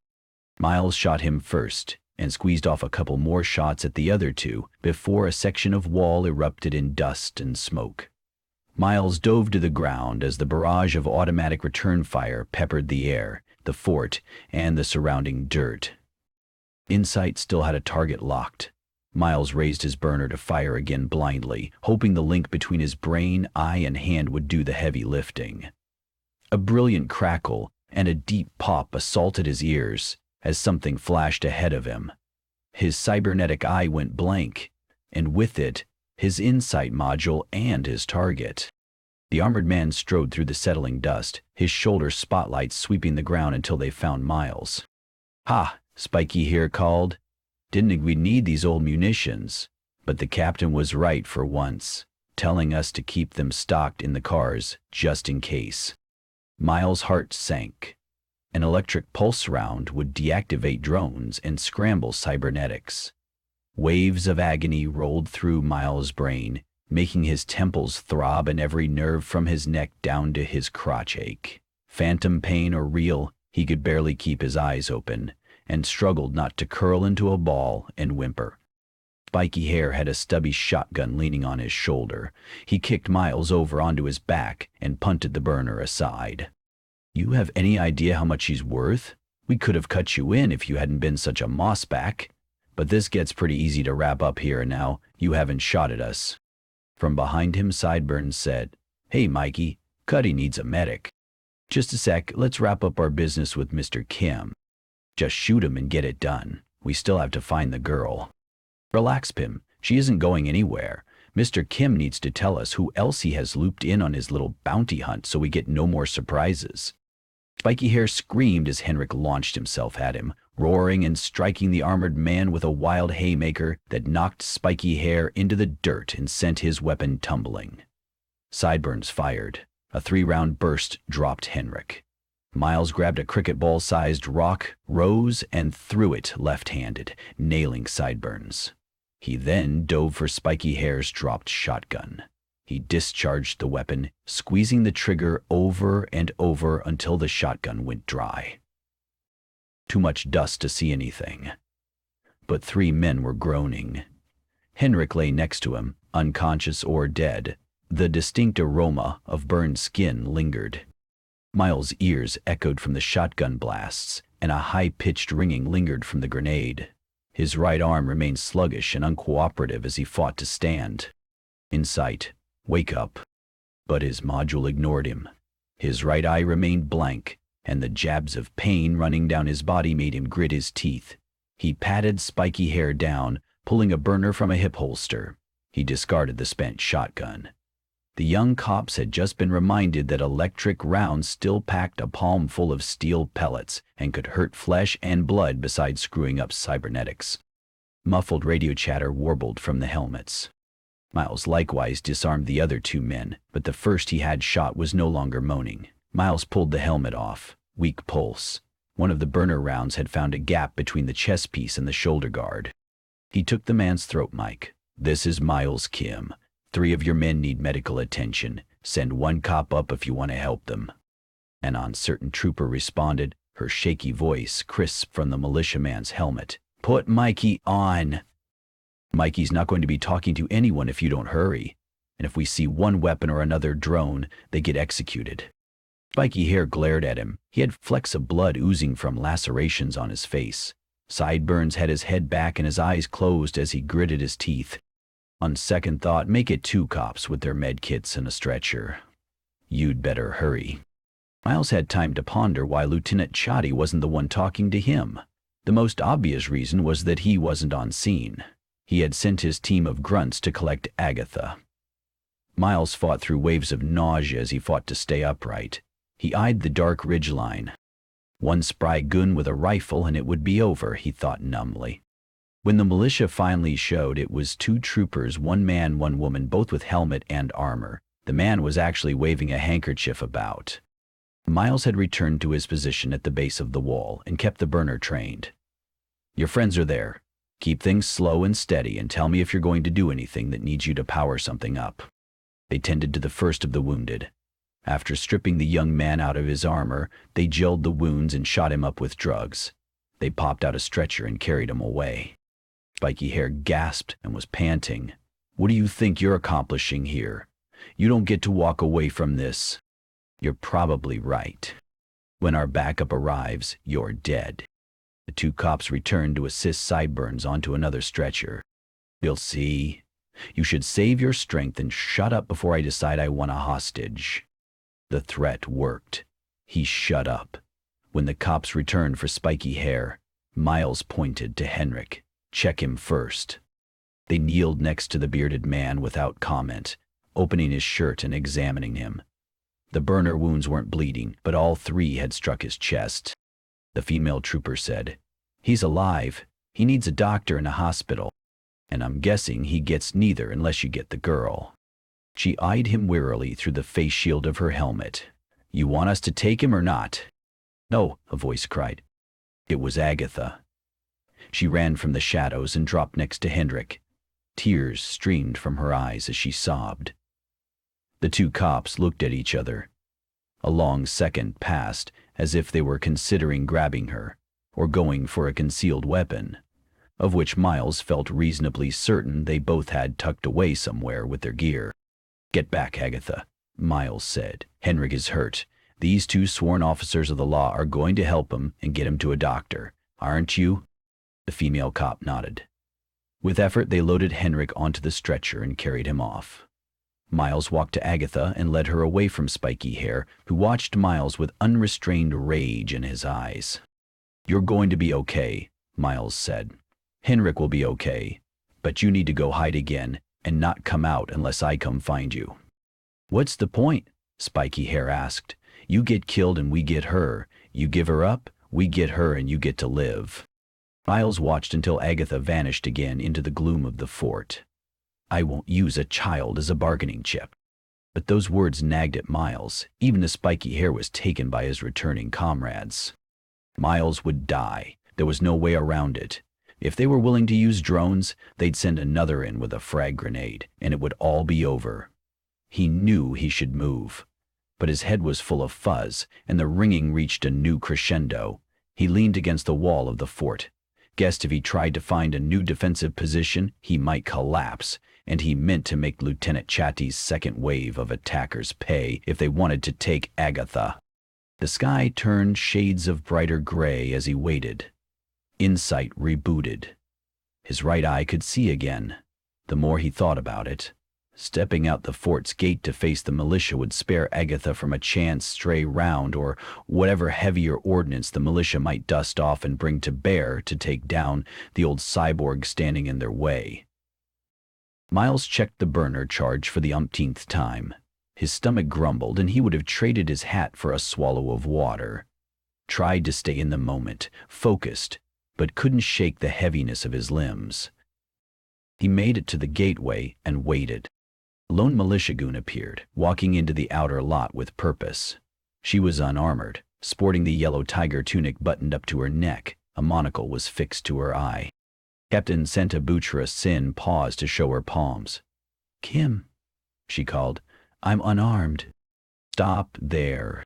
Miles shot him first and squeezed off a couple more shots at the other 2 before a section of wall erupted in dust and smoke. Miles dove to the ground as the barrage of automatic return fire peppered the air, the fort, and the surrounding dirt. Insight still had a target locked. Miles raised his burner to fire again blindly, hoping the link between his brain, eye, and hand would do the heavy lifting. A brilliant crackle and a deep pop assaulted his ears as something flashed ahead of him. His cybernetic eye went blank, and with it, his insight module and his target. The armored man strode through the settling dust, his shoulder spotlights sweeping the ground until they found Miles. "Ha!" Spiky Hair called. "Didn't think we'd need these old munitions, but the captain was right for once, telling us to keep them stocked in the cars, just in case." Miles' heart sank. An electric pulse round would deactivate drones and scramble cybernetics. Waves of agony rolled through Miles' brain, making his temples throb and every nerve from his neck down to his crotch ache. Phantom pain or real, he could barely keep his eyes open, and struggled not to curl into a ball and whimper. Spiky Hair had a stubby shotgun leaning on his shoulder. He kicked Miles over onto his back and punted the burner aside. "You have any idea how much he's worth? We could have cut you in if you hadn't been such a mossback. But this gets pretty easy to wrap up here now. You haven't shot at us." From behind him, Sideburns said, "Hey, Mikey, Cuddy needs a medic." "Just a sec, let's wrap up our business with Mr. Kim. Just shoot him and get it done. We still have to find the girl." "Relax, Pim. She isn't going anywhere. Mr. Kim needs to tell us who else he has looped in on his little bounty hunt so we get no more surprises." Spiky Hair screamed as Henrik launched himself at him, roaring and striking the armored man with a wild haymaker that knocked Spiky Hair into the dirt and sent his weapon tumbling. Sideburns fired. A 3-round burst dropped Henrik. Miles grabbed a cricket ball-sized rock, rose, and threw it left-handed, nailing Sideburns. He then dove for Spiky Hair's dropped shotgun. He discharged the weapon, squeezing the trigger over and over until the shotgun went dry. Too much dust to see anything. But 3 men were groaning. Henrik lay next to him, unconscious or dead. The distinct aroma of burned skin lingered. Miles' ears echoed from the shotgun blasts, and a high-pitched ringing lingered from the grenade. His right arm remained sluggish and uncooperative as he fought to stand. In sight, wake up. But his module ignored him. His right eye remained blank, and the jabs of pain running down his body made him grit his teeth. He patted spiky hair down, pulling a burner from a hip holster. He discarded the spent shotgun. The young cops had just been reminded that electric rounds still packed a palm full of steel pellets and could hurt flesh and blood besides screwing up cybernetics. Muffled radio chatter warbled from the helmets. Miles likewise disarmed the other two men, but the first he had shot was no longer moaning. Miles pulled the helmet off. Weak pulse. One of the burner rounds had found a gap between the chest piece and the shoulder guard. He took the man's throat mic. "This is Miles Kim. 3 of your men need medical attention. Send 1 cop up if you want to help them." An uncertain trooper responded, her shaky voice crisp from the militiaman's helmet. "Put Mikey on." "Mikey's not going to be talking to anyone if you don't hurry. And if we see one weapon or another drone, they get executed." Spiky hair glared at him. He had flecks of blood oozing from lacerations on his face. Sideburns had his head back and his eyes closed as he gritted his teeth. On second thought, make it 2 cops with their med kits and a stretcher. "You'd better hurry." Miles had time to ponder why Lieutenant Chotty wasn't the one talking to him. The most obvious reason was that he wasn't on scene. He had sent his team of grunts to collect Agatha. Miles fought through waves of nausea as he fought to stay upright. He eyed the dark ridgeline. 1 spry goon with a rifle and it would be over, he thought numbly. When the militia finally showed, it was 2 troopers, 1 man, 1 woman, both with helmet and armor. The man was actually waving a handkerchief about. Miles had returned to his position at the base of the wall and kept the burner trained. "Your friends are there. Keep things slow and steady and tell me if you're going to do anything that needs you to power something up." They tended to the first of the wounded. After stripping the young man out of his armor, they gelled the wounds and shot him up with drugs. They popped out a stretcher and carried him away. Spiky hair gasped and was panting. "What do you think you're accomplishing here? You don't get to walk away from this." "You're probably right. When our backup arrives, you're dead." The 2 cops returned to assist Sideburns onto another stretcher. "You'll see. You should save your strength and shut up before I decide I want a hostage." The threat worked. He shut up. When the cops returned for Spiky hair, Miles pointed to Henrik. "Check him first." They kneeled next to the bearded man without comment, opening his shirt and examining him. The burner wounds weren't bleeding, but all 3 had struck his chest. The female trooper said, "He's alive. He needs a doctor and a hospital. And I'm guessing he gets neither unless you get the girl." She eyed him wearily through the face shield of her helmet. "You want us to take him or not?" "No," a voice cried. It was Agatha. She ran from the shadows and dropped next to Henrik. Tears streamed from her eyes as she sobbed. The 2 cops looked at each other. A long second passed, as if they were considering grabbing her, or going for a concealed weapon, of which Miles felt reasonably certain they both had tucked away somewhere with their gear. "Get back, Agatha," Miles said. "Henrik is hurt. These 2 sworn officers of the law are going to help him and get him to a doctor. Aren't you?" The female cop nodded. With effort, they loaded Henrik onto the stretcher and carried him off. Miles walked to Agatha and led her away from Spiky hair, who watched Miles with unrestrained rage in his eyes. "You're going to be okay," Miles said. "Henrik will be okay, but you need to go hide again and not come out unless I come find you." "What's the point?" Spiky hair asked. "You get killed and we get her. You give her up, we get her, and you get to live." Miles watched until Agatha vanished again into the gloom of the fort. "I won't use a child as a bargaining chip." But those words nagged at Miles. Even the Spiky hair was taken by his returning comrades. Miles would die. There was no way around it. If they were willing to use drones, they'd send another in with a frag grenade, and it would all be over. He knew he should move, but his head was full of fuzz, and the ringing reached a new crescendo. He leaned against the wall of the fort. Guessed if he tried to find a new defensive position, he might collapse, and he meant to make Lieutenant Chatty's second wave of attackers pay if they wanted to take Agatha. The sky turned shades of brighter gray as he waited. Insight rebooted. His right eye could see again. The more he thought about it, stepping out the fort's gate to face the militia would spare Agatha from a chance stray round or whatever heavier ordnance the militia might dust off and bring to bear to take down the old cyborg standing in their way. Miles checked the burner charge for the umpteenth time. His stomach grumbled, and he would have traded his hat for a swallow of water. Tried to stay in the moment, focused, but couldn't shake the heaviness of his limbs. He made it to the gateway and waited. A lone militia goon appeared, walking into the outer lot with purpose. She was unarmored, sporting the yellow tiger tunic buttoned up to her neck. A monocle was fixed to her eye. Captain Santa Butra Sin paused to show her palms. "Kim," she called, "I'm unarmed." "Stop there.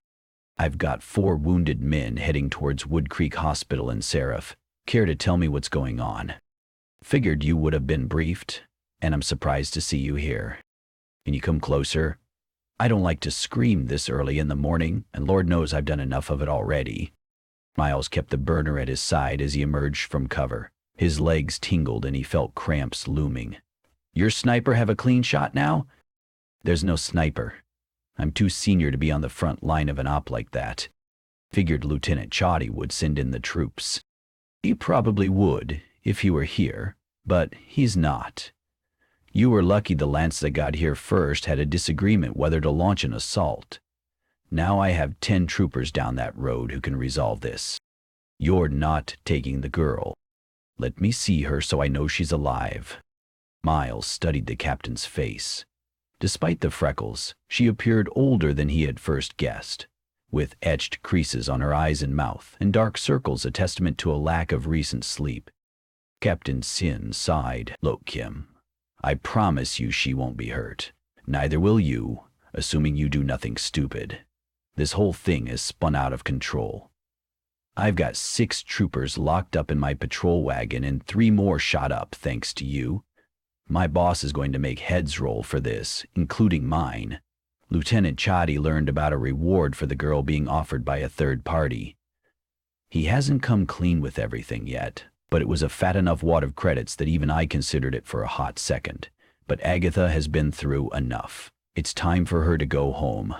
I've got 4 wounded men heading towards Wood Creek Hospital in Seraph. Care to tell me what's going on?" "Figured you would have been briefed, and I'm surprised to see you here. Can you come closer? I don't like to scream this early in the morning, and Lord knows I've done enough of it already." Miles kept the burner at his side as he emerged from cover. His legs tingled and he felt cramps looming. "Your sniper have a clean shot now?" "There's no sniper. I'm too senior to be on the front line of an op like that. Figured Lieutenant Chatty would send in the troops." "He probably would, if he were here, but he's not. You were lucky the lance that got here first had a disagreement whether to launch an assault. Now I have 10 troopers down that road who can resolve this. You're not taking the girl. Let me see her so I know she's alive." Miles studied the captain's face. Despite the freckles, she appeared older than he had first guessed, with etched creases on her eyes and mouth, and dark circles, a testament to a lack of recent sleep. Captain Sin sighed. "Look, Kim, I promise you she won't be hurt. Neither will you, assuming you do nothing stupid. This whole thing has spun out of control. I've got 6 troopers locked up in my patrol wagon and 3 more shot up thanks to you. My boss is going to make heads roll for this, including mine. Lieutenant Chatty learned about a reward for the girl being offered by a third party. He hasn't come clean with everything yet, but it was a fat enough wad of credits that even I considered it for a hot second. But Agatha has been through enough. It's time for her to go home."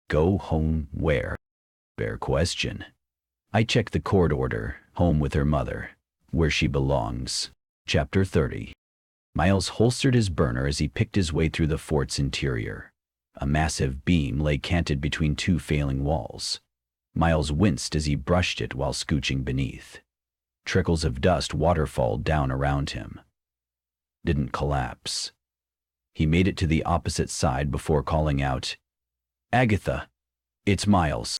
"Go home where?" "Fair question. I checked the court order. Home with her mother, where she belongs." Chapter 30. Miles holstered his burner as he picked his way through the fort's interior. A massive beam lay canted between 2 failing walls. Miles winced as he brushed it while scooching beneath. Trickles of dust waterfalled down around him. Didn't collapse. He made it to the opposite side before calling out, "Agatha, it's Miles."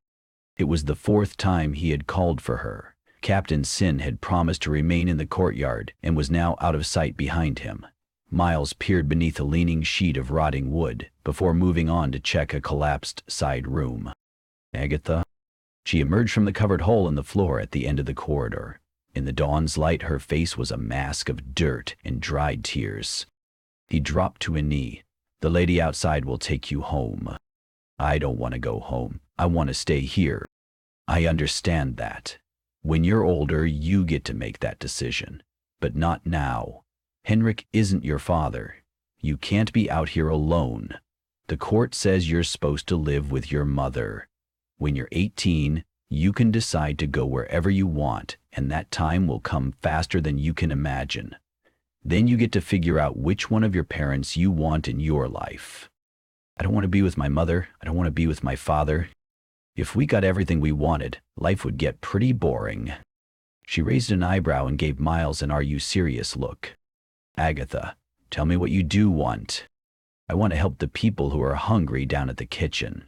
It was the 4th time he had called for her. Captain Sin had promised to remain in the courtyard and was now out of sight behind him. Miles peered beneath a leaning sheet of rotting wood before moving on to check a collapsed side room. "Agatha?" She emerged from the covered hole in the floor at the end of the corridor. In the dawn's light, her face was a mask of dirt and dried tears. He dropped to a knee. "The lady outside will take you home." "I don't want to go home. I want to stay here." "I understand that. When you're older, you get to make that decision. But not now. Henrik isn't your father. You can't be out here alone. The court says you're supposed to live with your mother. When you're 18, you can decide to go wherever you want, and that time will come faster than you can imagine. Then you get to figure out which one of your parents you want in your life." "I don't want to be with my mother. I don't want to be with my father. If we got everything we wanted, life would get pretty boring." She raised an eyebrow and gave Miles an "Are you serious?" look. "Agatha, tell me what you do want." "I want to help the people who are hungry down at the kitchen."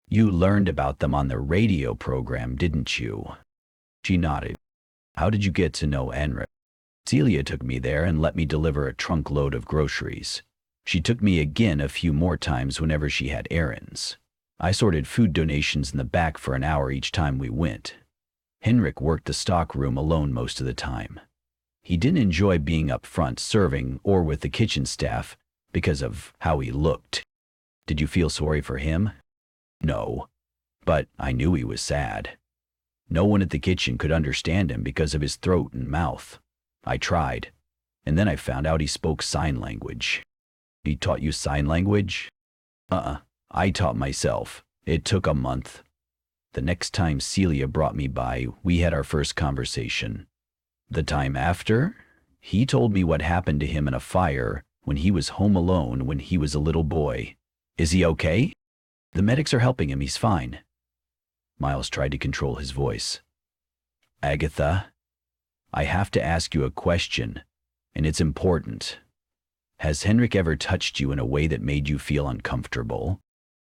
"You learned about them on the radio program, didn't you?" She nodded. "How did you get to know Enric?" "Celia took me there and let me deliver a trunk load of groceries. She took me again a few more times whenever she had errands. I sorted food donations in the back for an hour each time we went. Henrik worked the stock room alone most of the time. He didn't enjoy being up front serving or with the kitchen staff because of how he looked. Did you feel sorry for him? No, but I knew he was sad. No one at the kitchen could understand him because of his throat and mouth. I tried, and then I found out he spoke sign language. He taught you sign language? I taught myself. It took a month. The next time Celia brought me by, we had our first conversation. The time after, he told me what happened to him in a fire when he was home alone when he was a little boy. Is he okay? The medics are helping him. He's fine. Miles tried to control his voice. Agatha, I have to ask you a question, and it's important. Has Henrik ever touched you in a way that made you feel uncomfortable?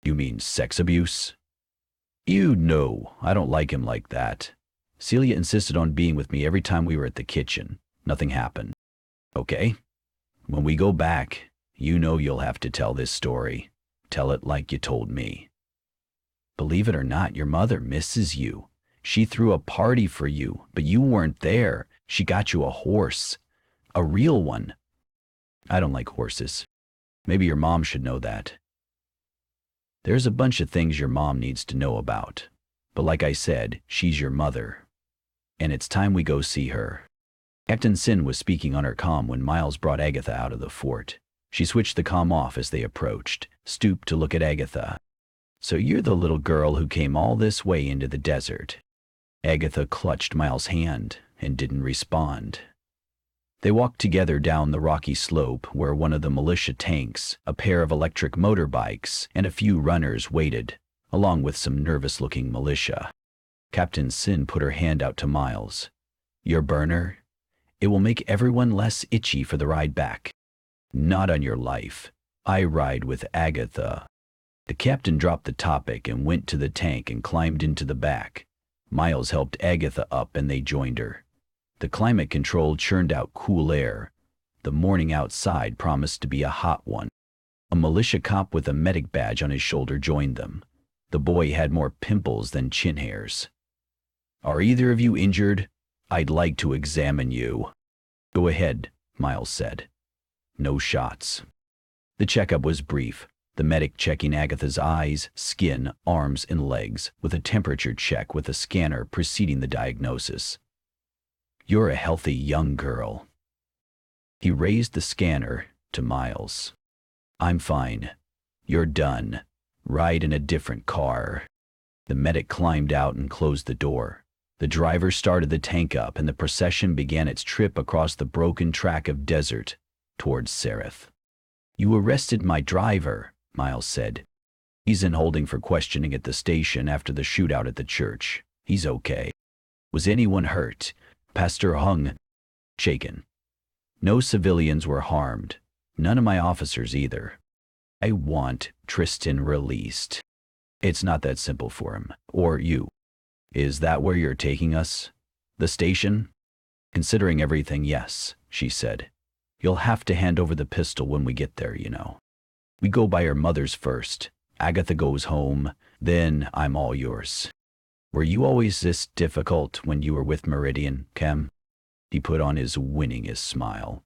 You mean sex abuse? No, I don't like him like that. Celia insisted on being with me every time we were at the kitchen. Nothing happened. Okay? When we go back, you know you'll have to tell this story. Tell it like you told me. Believe it or not, your mother misses you. She threw a party for you, but you weren't there. She got you a horse. A real one. I don't like horses. Maybe your mom should know that. There's a bunch of things your mom needs to know about. But like I said, she's your mother. And it's time we go see her. Captain Sin was speaking on her comm when Miles brought Agatha out of the fort. She switched the comm off as they approached, stooped to look at Agatha. So you're the little girl who came all this way into the desert. Agatha clutched Miles' hand and didn't respond. They walked together down the rocky slope where one of the militia tanks, a pair of electric motorbikes, and a few runners waited, along with some nervous-looking militia. Captain Sin put her hand out to Miles. Your burner? It will make everyone less itchy for the ride back. Not on your life. I ride with Agatha. The captain dropped the topic and went to the tank and climbed into the back. Miles helped Agatha up and they joined her. The climate control churned out cool air. The morning outside promised to be a hot one. A militia cop with a medic badge on his shoulder joined them. The boy had more pimples than chin hairs. Are either of you injured? I'd like to examine you. Go ahead, Miles said. No shots. The checkup was brief, the medic checking Agatha's eyes, skin, arms, and legs, with a temperature check with a scanner preceding the diagnosis. You're a healthy young girl. He raised the scanner to Miles. I'm fine. You're done. Ride in a different car. The medic climbed out and closed the door. The driver started the tank up and the procession began its trip across the broken track of desert towards Seraph. You arrested my driver, Miles said. He's in holding for questioning at the station after the shootout at the church. He's okay. Was anyone hurt? Pastor Hung, shaken. No civilians were harmed. None of my officers either. I want Tristan released. It's not that simple for him. Or you. Is that where you're taking us? The station? Considering everything, yes, she said. You'll have to hand over the pistol when we get there, you know. We go by her mother's first. Agatha goes home, then I'm all yours. Were you always this difficult when you were with Meridian, Chem? He put on his winningest smile.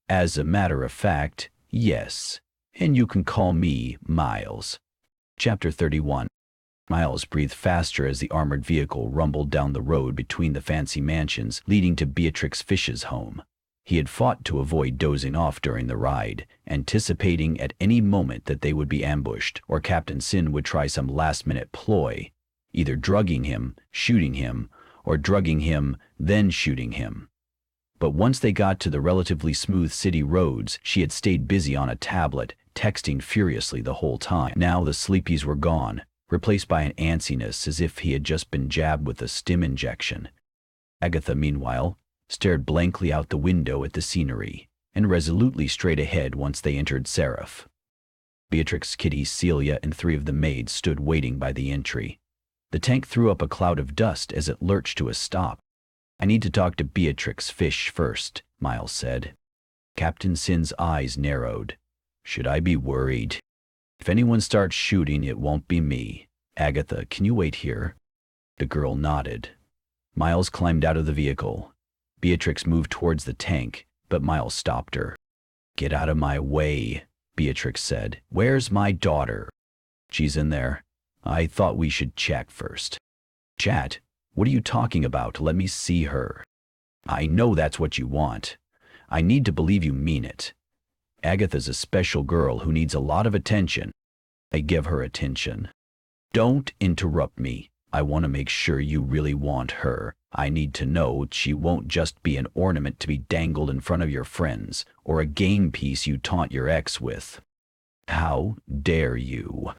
As a matter of fact, yes. And you can call me Miles. Chapter 31. Miles breathed faster as the armored vehicle rumbled down the road between the fancy mansions leading to Beatrix Fish's home. He had fought to avoid dozing off during the ride, anticipating at any moment that they would be ambushed or Captain Sin would try some last-minute ploy, either drugging him, shooting him, or drugging him, then shooting him. But once they got to the relatively smooth city roads, she had stayed busy on a tablet, texting furiously the whole time. Now the sleepies were gone, replaced by an antsiness as if he had just been jabbed with a stim injection. Agatha, meanwhile, stared blankly out the window at the scenery, and resolutely straight ahead once they entered Seraph. Beatrix, Kitty, Celia, and 3 of the maids stood waiting by the entry. The tank threw up a cloud of dust as it lurched to a stop. I need to talk to Beatrix Fish first, Miles said. Captain Sin's eyes narrowed. Should I be worried? If anyone starts shooting, it won't be me. Agatha, can you wait here? The girl nodded. Miles climbed out of the vehicle. Beatrix moved towards the tank, but Miles stopped her. "Get out of my way," Beatrix said. "Where's my daughter?" "She's in there. I thought we should chat first." "Chat? What are you talking about? Let me see her." "I know that's what you want. I need to believe you mean it. Agatha's a special girl who needs a lot of attention. I give her attention." "Don't interrupt me. I want to make sure you really want her. I need to know she won't just be an ornament to be dangled in front of your friends, or a game piece you taunt your ex with." "How dare you?"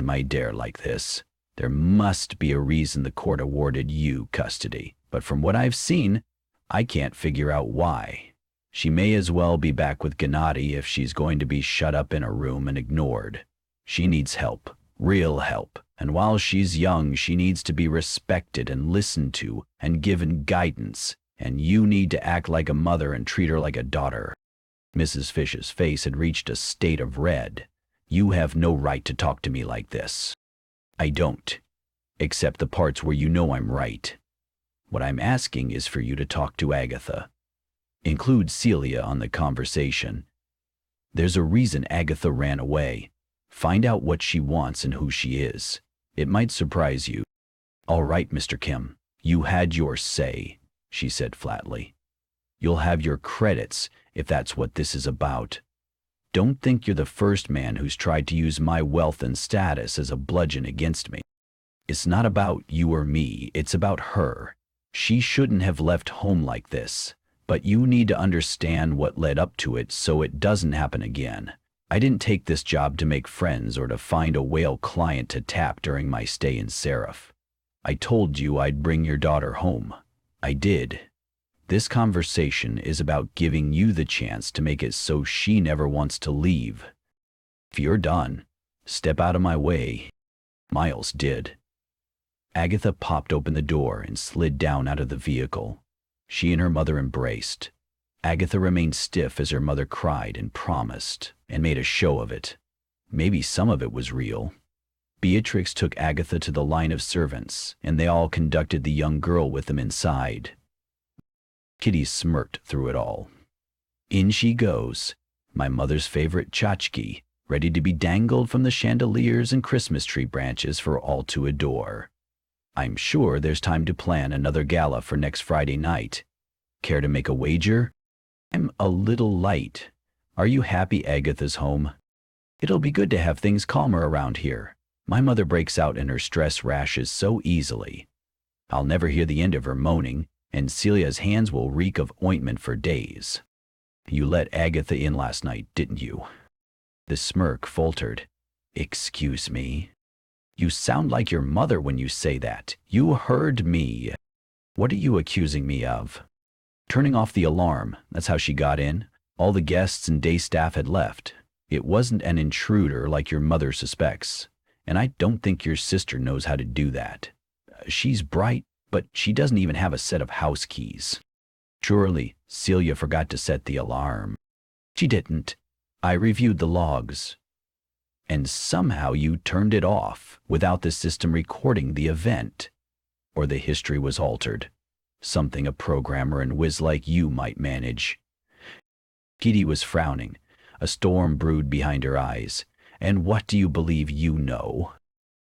"I dare like this. There must be a reason the court awarded you custody, but from what I've seen, I can't figure out why. She may as well be back with Gennady if she's going to be shut up in a room and ignored. She needs help, real help, and while she's young, she needs to be respected and listened to and given guidance, and you need to act like a mother and treat her like a daughter." Mrs. Fish's face had reached a state of red. "You have no right to talk to me like this." "I don't, except the parts where you know I'm right. What I'm asking is for you to talk to Agatha. Include Celia on the conversation. There's a reason Agatha ran away. Find out what she wants and who she is. It might surprise you." "All right, Mr. Kim, you had your say," she said flatly. "You'll have your credits if that's what this is about. Don't think you're the first man who's tried to use my wealth and status as a bludgeon against me. It's not about you or me, it's about her. She shouldn't have left home like this, but you need to understand what led up to it so it doesn't happen again. I didn't take this job to make friends or to find a whale client to tap during my stay in Seraph. I told you I'd bring your daughter home. I did. This conversation is about giving you the chance to make it so she never wants to leave. If you're done, step out of my way." Miles did. Agatha popped open the door and slid down out of the vehicle. She and her mother embraced. Agatha remained stiff as her mother cried and promised, and made a show of it. Maybe some of it was real. Beatrix took Agatha to the line of servants, and they all conducted the young girl with them inside. Kitty smirked through it all. "In she goes, my mother's favorite tchotchke, ready to be dangled from the chandeliers and Christmas tree branches for all to adore. I'm sure there's time to plan another gala for next Friday night. Care to make a wager? I'm a little light. Are you happy Agatha's home? It'll be good to have things calmer around here. My mother breaks out in her stress rashes so easily. I'll never hear the end of her moaning, and Celia's hands will reek of ointment for days. You let Agatha in last night, didn't you?" The smirk faltered. "Excuse me? You sound like your mother when you say that. You heard me. What are you accusing me of?" "Turning off the alarm. That's how she got in. All the guests and day staff had left. It wasn't an intruder like your mother suspects, and I don't think your sister knows how to do that. She's bright, but she doesn't even have a set of house keys. Surely Celia forgot to set the alarm." "She didn't. I reviewed the logs." "And somehow you turned it off without the system recording the event. Or the history was altered. Something a programmer and whiz like you might manage." Kitty was frowning. A storm brewed behind her eyes. "And what do you believe you know?"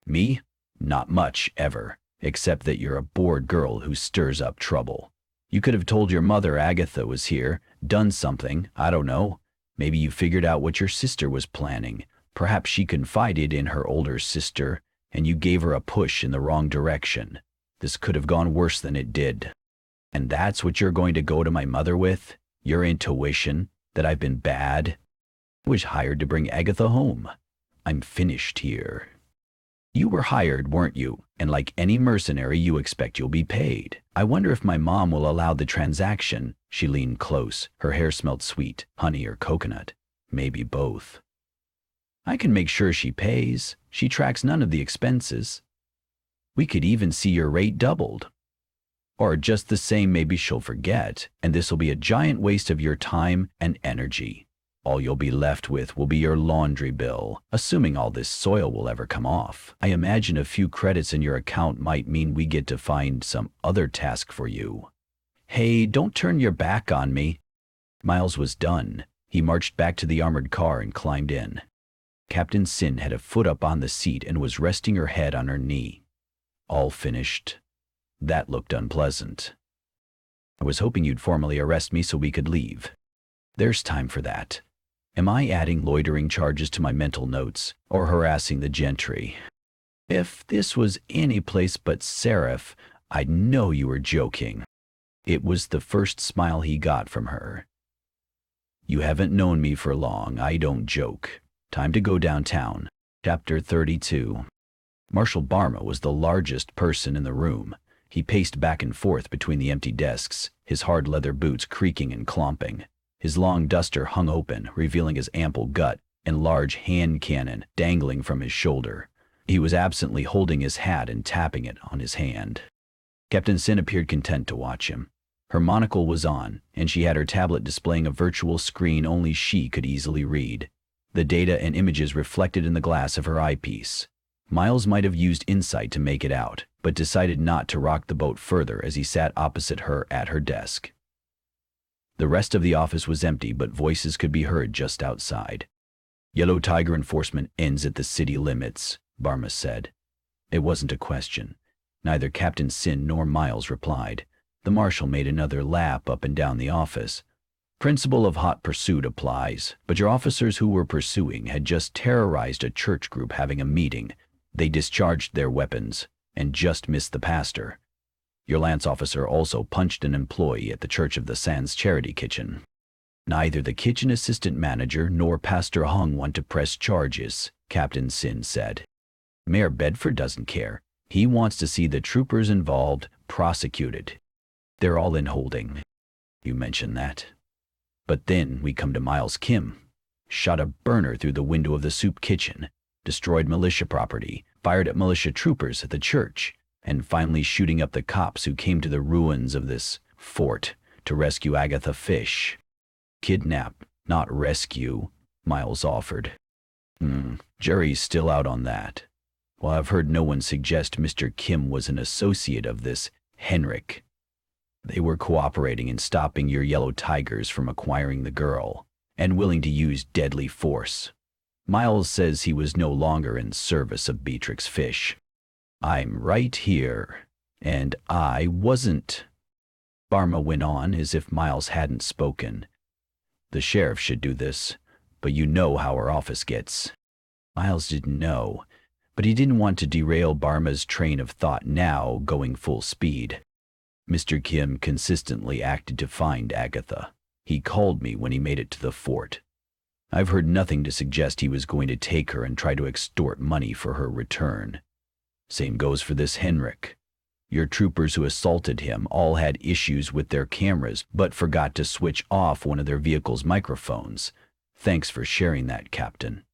"Me? Not much, ever. Except that you're a bored girl who stirs up trouble. You could have told your mother Agatha was here, done something, I don't know. Maybe you figured out what your sister was planning. Perhaps she confided in her older sister, and you gave her a push in the wrong direction. This could have gone worse than it did. And that's what you're going to go to my mother with? Your intuition, that I've been bad? I was hired to bring Agatha home. I'm finished here." "You were hired, weren't you? And like any mercenary, you expect you'll be paid. I wonder if my mom will allow the transaction." She leaned close. Her hair smelled sweet, honey or coconut. Maybe both. "I can make sure she pays. She tracks none of the expenses. We could even see your rate doubled. Or just the same, maybe she'll forget, and this'll be a giant waste of your time and energy. All you'll be left with will be your laundry bill, assuming all this soil will ever come off. I imagine a few credits in your account might mean we get to find some other task for you. Hey, don't turn your back on me. Miles was done. He marched back to the armored car and climbed in. Captain Sin had a foot up on the seat and was resting her head on her knee. All finished. That looked unpleasant. I was hoping you'd formally arrest me so we could leave. There's time for that. Am I adding loitering charges to my mental notes, or harassing the gentry? If this was any place but Seraph, I'd know you were joking. It was the first smile he got from her. You haven't known me for long. I don't joke. Time to go downtown. Chapter 32. Marshal Barma was the largest person in the room. He paced back and forth between the empty desks, his hard leather boots creaking and clomping. His long duster hung open, revealing his ample gut and large hand cannon dangling from his shoulder. He was absently holding his hat and tapping it on his hand. Captain Sin appeared content to watch him. Her monocle was on, and she had her tablet displaying a virtual screen only she could easily read. The data and images reflected in the glass of her eyepiece. Miles might have used insight to make it out, but decided not to rock the boat further as he sat opposite her at her desk. The rest of the office was empty, but voices could be heard just outside. Yellow Tiger enforcement ends at the city limits, Barma said. It wasn't a question. Neither Captain Sin nor Miles replied. The marshal made another lap up and down the office. Principle of hot pursuit applies, but your officers who were pursuing had just terrorized a church group having a meeting. They discharged their weapons and just missed the pastor. Your lance officer also punched an employee at the Church of the Sands charity kitchen. Neither the kitchen assistant manager nor Pastor Hung want to press charges, Captain Sin said. Mayor Bedford doesn't care. He wants to see the troopers involved prosecuted. They're all in holding. You mentioned that. But then we come to Miles Kim. Shot a burner through the window of the soup kitchen, destroyed militia property, fired at militia troopers at the church, and finally shooting up the cops who came to the ruins of this fort to rescue Agatha Fish. Kidnap, not rescue, Miles offered. Jury's still out on that. Well, I've heard no one suggest Mr. Kim was an associate of this Henrik. They were cooperating in stopping your Yellow Tigers from acquiring the girl, and willing to use deadly force. Miles says he was no longer in service of Beatrix Fish. I'm right here, and I wasn't. Barma went on as if Miles hadn't spoken. The sheriff should do this, but you know how our office gets. Miles didn't know, but he didn't want to derail Barma's train of thought now going full speed. Mr. Kim consistently acted to find Agatha. He called me when he made it to the fort. I've heard nothing to suggest he was going to take her and try to extort money for her return. Same goes for this Henrik. Your troopers who assaulted him all had issues with their cameras, but forgot to switch off one of their vehicle's microphones. Thanks for sharing that, Captain.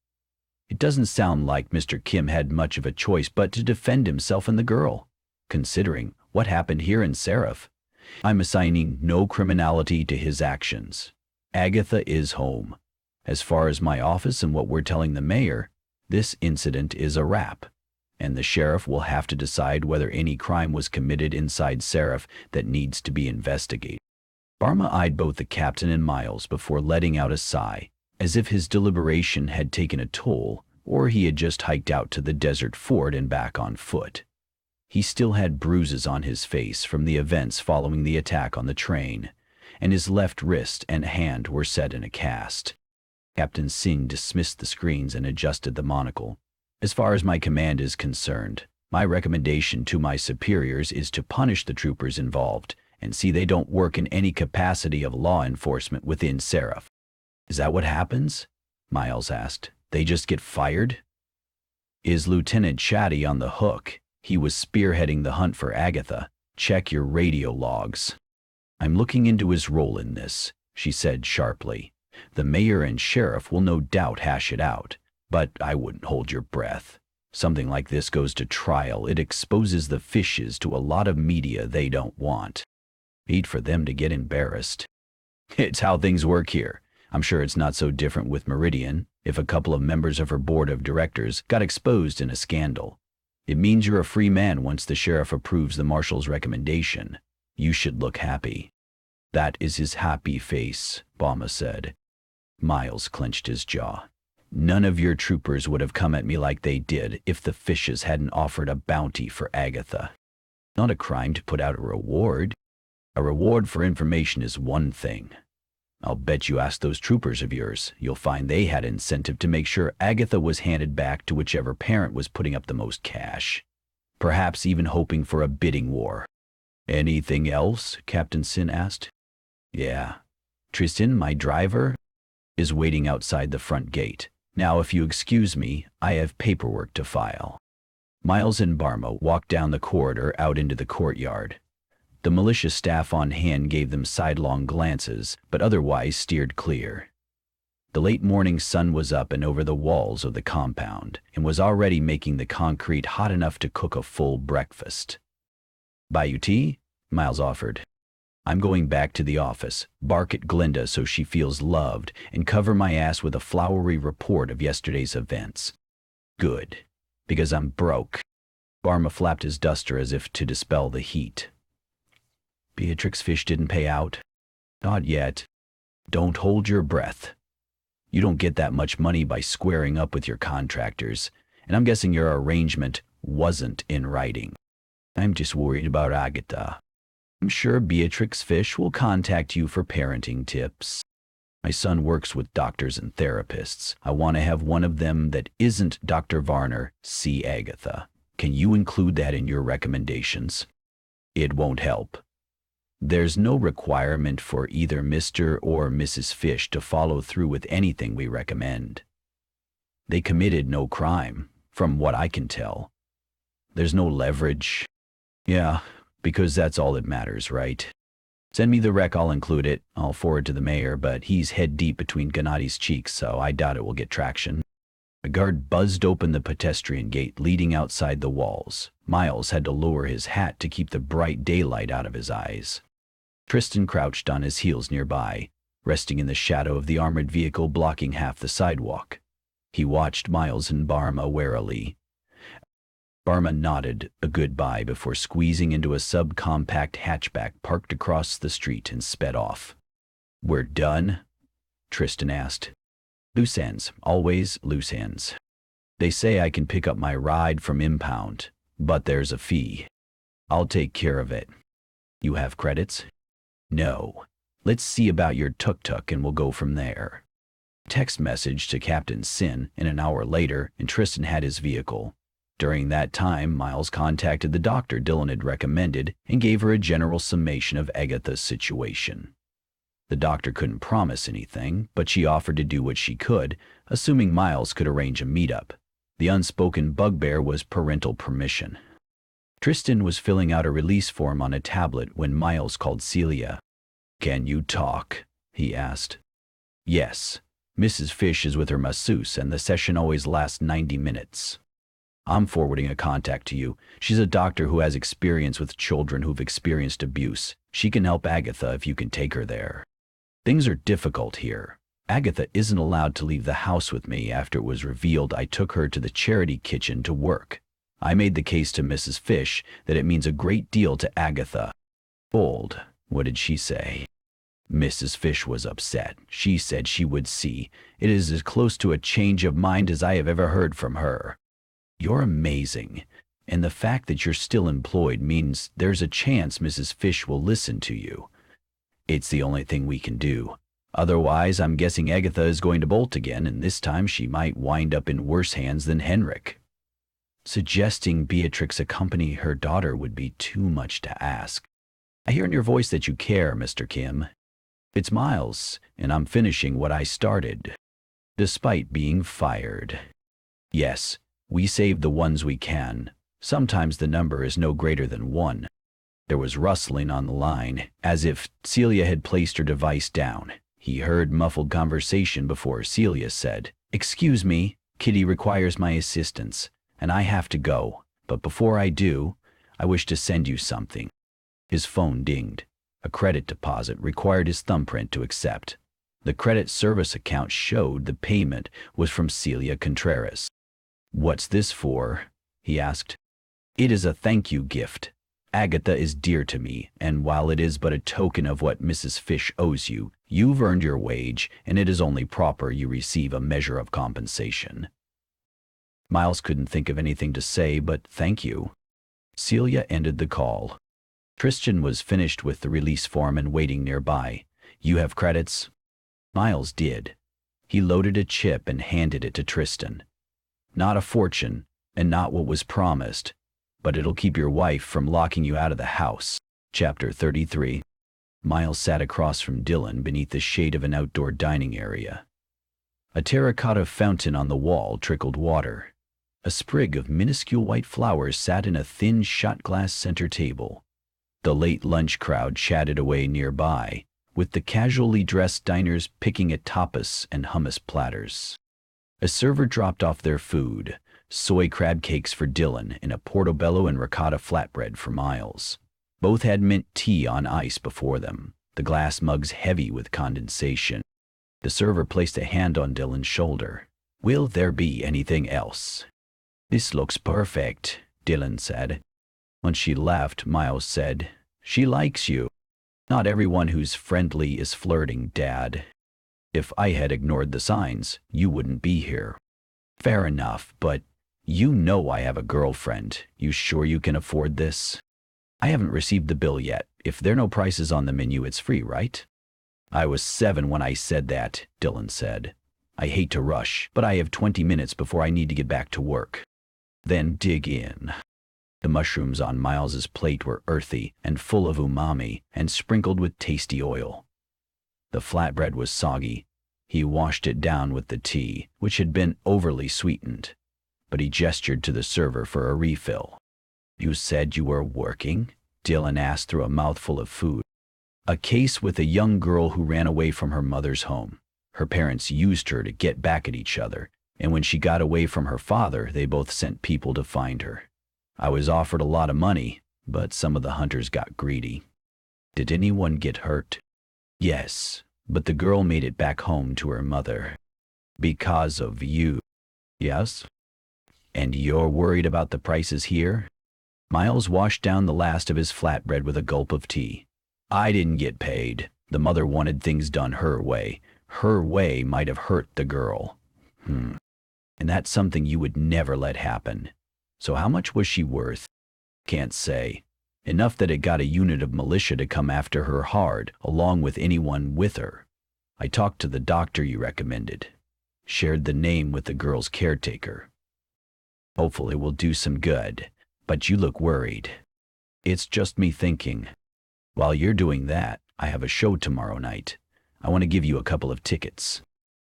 It doesn't sound like Mr. Kim had much of a choice but to defend himself and the girl, considering what happened here in Seraph. I'm assigning no criminality to his actions. Agatha is home. As far as my office and what we're telling the mayor, this incident is a wrap, and the sheriff will have to decide whether any crime was committed inside Seraph that needs to be investigated. Barma eyed both the captain and Miles before letting out a sigh, as if his deliberation had taken a toll, or he had just hiked out to the desert fort and back on foot. He still had bruises on his face from the events following the attack on the train, and his left wrist and hand were set in a cast. Captain Sin dismissed the screens and adjusted the monocle. As far as my command is concerned, my recommendation to my superiors is to punish the troopers involved and see they don't work in any capacity of law enforcement within Seraph. Is that what happens? Miles asked. They just get fired? Is Lieutenant Chatty on the hook? He was spearheading the hunt for Agatha. Check your radio logs. I'm looking into his role in this, she said sharply. The mayor and sheriff will no doubt hash it out, but I wouldn't hold your breath. Something like this goes to trial. It exposes the Fishes to a lot of media they don't want. Hate for them to get embarrassed. It's how things work here. I'm sure it's not so different with Meridian. If a couple of members of her board of directors got exposed in a scandal, it means you're a free man once the sheriff approves the marshal's recommendation. You should look happy. That is his happy face, Bama said. Miles clenched his jaw. None of your troopers would have come at me like they did if the Fishes hadn't offered a bounty for Agatha. Not a crime to put out a reward. A reward for information is one thing. I'll bet you ask those troopers of yours, you'll find they had incentive to make sure Agatha was handed back to whichever parent was putting up the most cash. Perhaps even hoping for a bidding war. Anything else? Captain Sin asked. Yeah. Tristan, my driver, is waiting outside the front gate. Now, if you excuse me, I have paperwork to file. Miles and Barma walked down the corridor out into the courtyard. The militia staff on hand gave them sidelong glances, but otherwise steered clear. The late morning sun was up and over the walls of the compound, and was already making the concrete hot enough to cook a full breakfast. Buy you tea? Miles offered. I'm going back to the office, bark at Glinda so she feels loved, and cover my ass with a flowery report of yesterday's events. Good, because I'm broke. Barma flapped his duster as if to dispel the heat. Beatrix Fish didn't pay out? Not yet. Don't hold your breath. You don't get that much money by squaring up with your contractors, and I'm guessing your arrangement wasn't in writing. I'm just worried about Agatha. I'm sure Beatrix Fish will contact you for parenting tips. My son works with doctors and therapists. I want to have one of them that isn't Dr. Varner see Agatha. Can you include that in your recommendations? It won't help. There's no requirement for either Mr. or Mrs. Fish to follow through with anything we recommend. They committed no crime, from what I can tell. There's no leverage. Yeah, because that's all that matters, right? Send me the rec, I'll include it. I'll forward to the mayor, but he's head deep between Gennadi's cheeks, so I doubt it will get traction. A guard buzzed open the pedestrian gate leading outside the walls. Miles had to lower his hat to keep the bright daylight out of his eyes. Tristan crouched on his heels nearby, resting in the shadow of the armored vehicle blocking half the sidewalk. He watched Miles and Barma warily. Barma nodded a goodbye before squeezing into a subcompact hatchback parked across the street and sped off. We're done? Tristan asked. Loose ends, always loose ends. They say I can pick up my ride from impound, but there's a fee. I'll take care of it. You have credits? No. Let's see about your tuk-tuk and we'll go from there. Text message to Captain Sin, and an hour later, and Tristan had his vehicle. During that time, Miles contacted the doctor Dylan had recommended and gave her a general summation of Agatha's situation. The doctor couldn't promise anything, but she offered to do what she could, assuming Miles could arrange a meetup. The unspoken bugbear was parental permission. Tristan was filling out a release form on a tablet when Miles called Celia. Can you talk? He asked. Yes. Mrs. Fish is with her masseuse, and the session always lasts 90 minutes. I'm forwarding a contact to you. She's a doctor who has experience with children who've experienced abuse. She can help Agatha if you can take her there. Things are difficult here. Agatha isn't allowed to leave the house with me after it was revealed I took her to the charity kitchen to work. I made the case to Mrs. Fish that it means a great deal to Agatha. Bold. What did she say? Mrs. Fish was upset. She said she would see. It is as close to a change of mind as I have ever heard from her. You're amazing, and the fact that you're still employed means there's a chance Mrs. Fish will listen to you. It's the only thing we can do. Otherwise, I'm guessing Agatha is going to bolt again, and this time she might wind up in worse hands than Henrik. Suggesting Beatrix accompany her daughter would be too much to ask. I hear in your voice that you care, Mr. Kim. It's Miles, and I'm finishing what I started, despite being fired. Yes, we save the ones we can. Sometimes the number is no greater than one. There was rustling on the line, as if Celia had placed her device down. He heard muffled conversation before Celia said, "Excuse me, Kitty requires my assistance, and I have to go. But before I do, I wish to send you something." His phone dinged. A credit deposit required his thumbprint to accept. The credit service account showed the payment was from Celia Contreras. "What's this for?" he asked. "It is a thank you gift. Agatha is dear to me, and while it is but a token of what Mrs. Fish owes you, you've earned your wage, and it is only proper you receive a measure of compensation." Miles couldn't think of anything to say but thank you. Celia ended the call. Tristan was finished with the release form and waiting nearby. "You have credits?" Miles did. He loaded a chip and handed it to Tristan. "Not a fortune, and not what was promised, but it'll keep your wife from locking you out of the house." Chapter 33. Miles sat across from Dylan beneath the shade of an outdoor dining area. A terracotta fountain on the wall trickled water. A sprig of minuscule white flowers sat in a thin shot-glass center table. The late lunch crowd chatted away nearby, with the casually dressed diners picking at tapas and hummus platters. A server dropped off their food, soy crab cakes for Dylan and a portobello and ricotta flatbread for Miles. Both had mint tea on ice before them, the glass mugs heavy with condensation. The server placed a hand on Dylan's shoulder. "Will there be anything else?" "This looks perfect," Dylan said. When she left, Miles said, "She likes you." "Not everyone who's friendly is flirting, Dad. If I had ignored the signs, you wouldn't be here." "Fair enough, but you know I have a girlfriend. You sure you can afford this?" "I haven't received the bill yet. If there are no prices on the menu, it's free, right?" "I was 7 when I said that," Dylan said. "I hate to rush, but I have 20 minutes before I need to get back to work." "Then dig in." The mushrooms on Miles's plate were earthy and full of umami and sprinkled with tasty oil. The flatbread was soggy. He washed it down with the tea, which had been overly sweetened, but he gestured to the server for a refill. "You said you were working?" Dylan asked through a mouthful of food. "A case with a young girl who ran away from her mother's home. Her parents used her to get back at each other, and when she got away from her father, they both sent people to find her. I was offered a lot of money, but some of the hunters got greedy." "Did anyone get hurt?" "Yes, but the girl made it back home to her mother." "Because of you?" "Yes." "And you're worried about the prices here?" Miles washed down the last of his flatbread with a gulp of tea. "I didn't get paid. The mother wanted things done her way. Her way might have hurt the girl." And that's something you would never let happen. So how much was she worth?" "Can't say. Enough that it got a unit of militia to come after her hard, along with anyone with her. I talked to the doctor you recommended. Shared the name with the girl's caretaker. Hopefully it will do some good, but you look worried." "It's just me thinking. While you're doing that, I have a show tomorrow night. I want to give you a couple of tickets."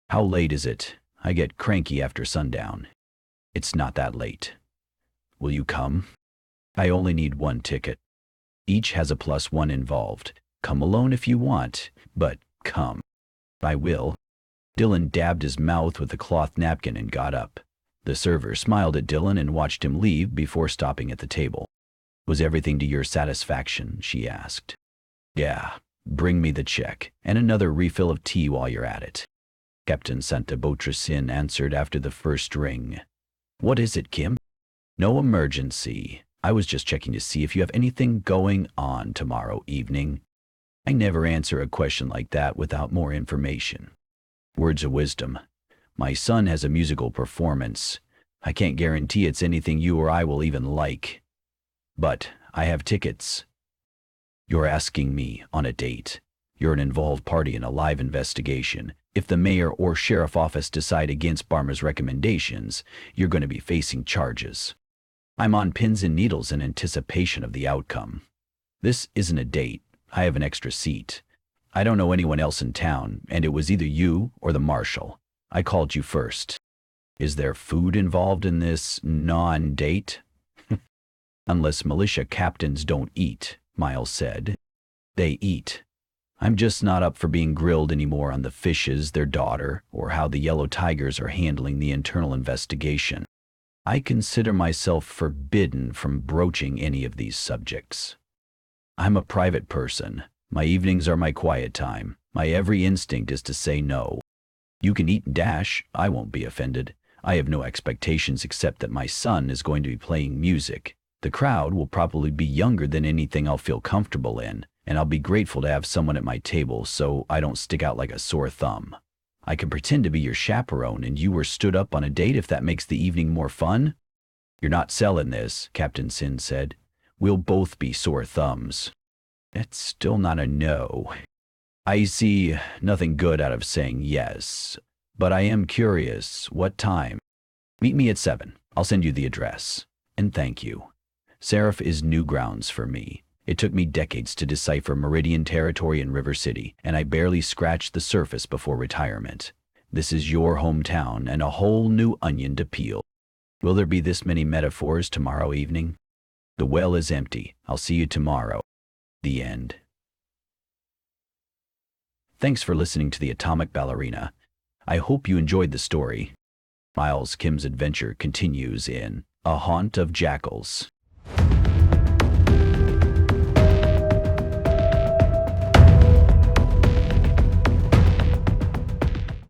"How late is it? I get cranky after sundown." "It's not that late." "Will you come?" "I only need 1 ticket. Each has a +1 involved. Come alone if you want, but come." "I will." Dylan dabbed his mouth with a cloth napkin and got up. The server smiled at Dylan and watched him leave before stopping at the table. "Was everything to your satisfaction?" she asked. "Yeah. Bring me the check, and another refill of tea while you're at it." Captain Santa Botricin answered after the first ring. "What is it, Kim?" "No emergency. I was just checking to see if you have anything going on tomorrow evening." "I never answer a question like that without more information." "Words of wisdom. My son has a musical performance. I can't guarantee it's anything you or I will even like. But I have tickets." "You're asking me on a date. You're an involved party in a live investigation. If the mayor or sheriff office decide against Barma's recommendations, you're going to be facing charges. I'm on pins and needles in anticipation of the outcome. This isn't a date. I have an extra seat. I don't know anyone else in town, and it was either you or the marshal. I called you first." "Is there food involved in this non-date?" "Unless militia captains don't eat," Miles said. "They eat. I'm just not up for being grilled anymore on the Fishes, their daughter, or how the Yellow Tigers are handling the internal investigation. I consider myself forbidden from broaching any of these subjects. I'm a private person. My evenings are my quiet time. My every instinct is to say no. You can eat and dash. I won't be offended. I have no expectations except that my son is going to be playing music. The crowd will probably be younger than anything I'll feel comfortable in, and I'll be grateful to have someone at my table so I don't stick out like a sore thumb. I can pretend to be your chaperone and you were stood up on a date if that makes the evening more fun. You're not selling this, Captain Sin said. We'll both be sore thumbs. That's still not a no. I see nothing good out of saying yes, but I am curious, what time? Meet me at 7. I'll send you the address. And thank you. Seraph is new grounds for me. It took me decades to decipher Meridian territory in River City, and I barely scratched the surface before retirement. This is your hometown and a whole new onion to peel. Will there be this many metaphors tomorrow evening? The well is empty. I'll see you tomorrow. The end. Thanks for listening to the Atomic Ballerina. I hope you enjoyed the story. Miles Kim's adventure continues in A Haunt of Jackals.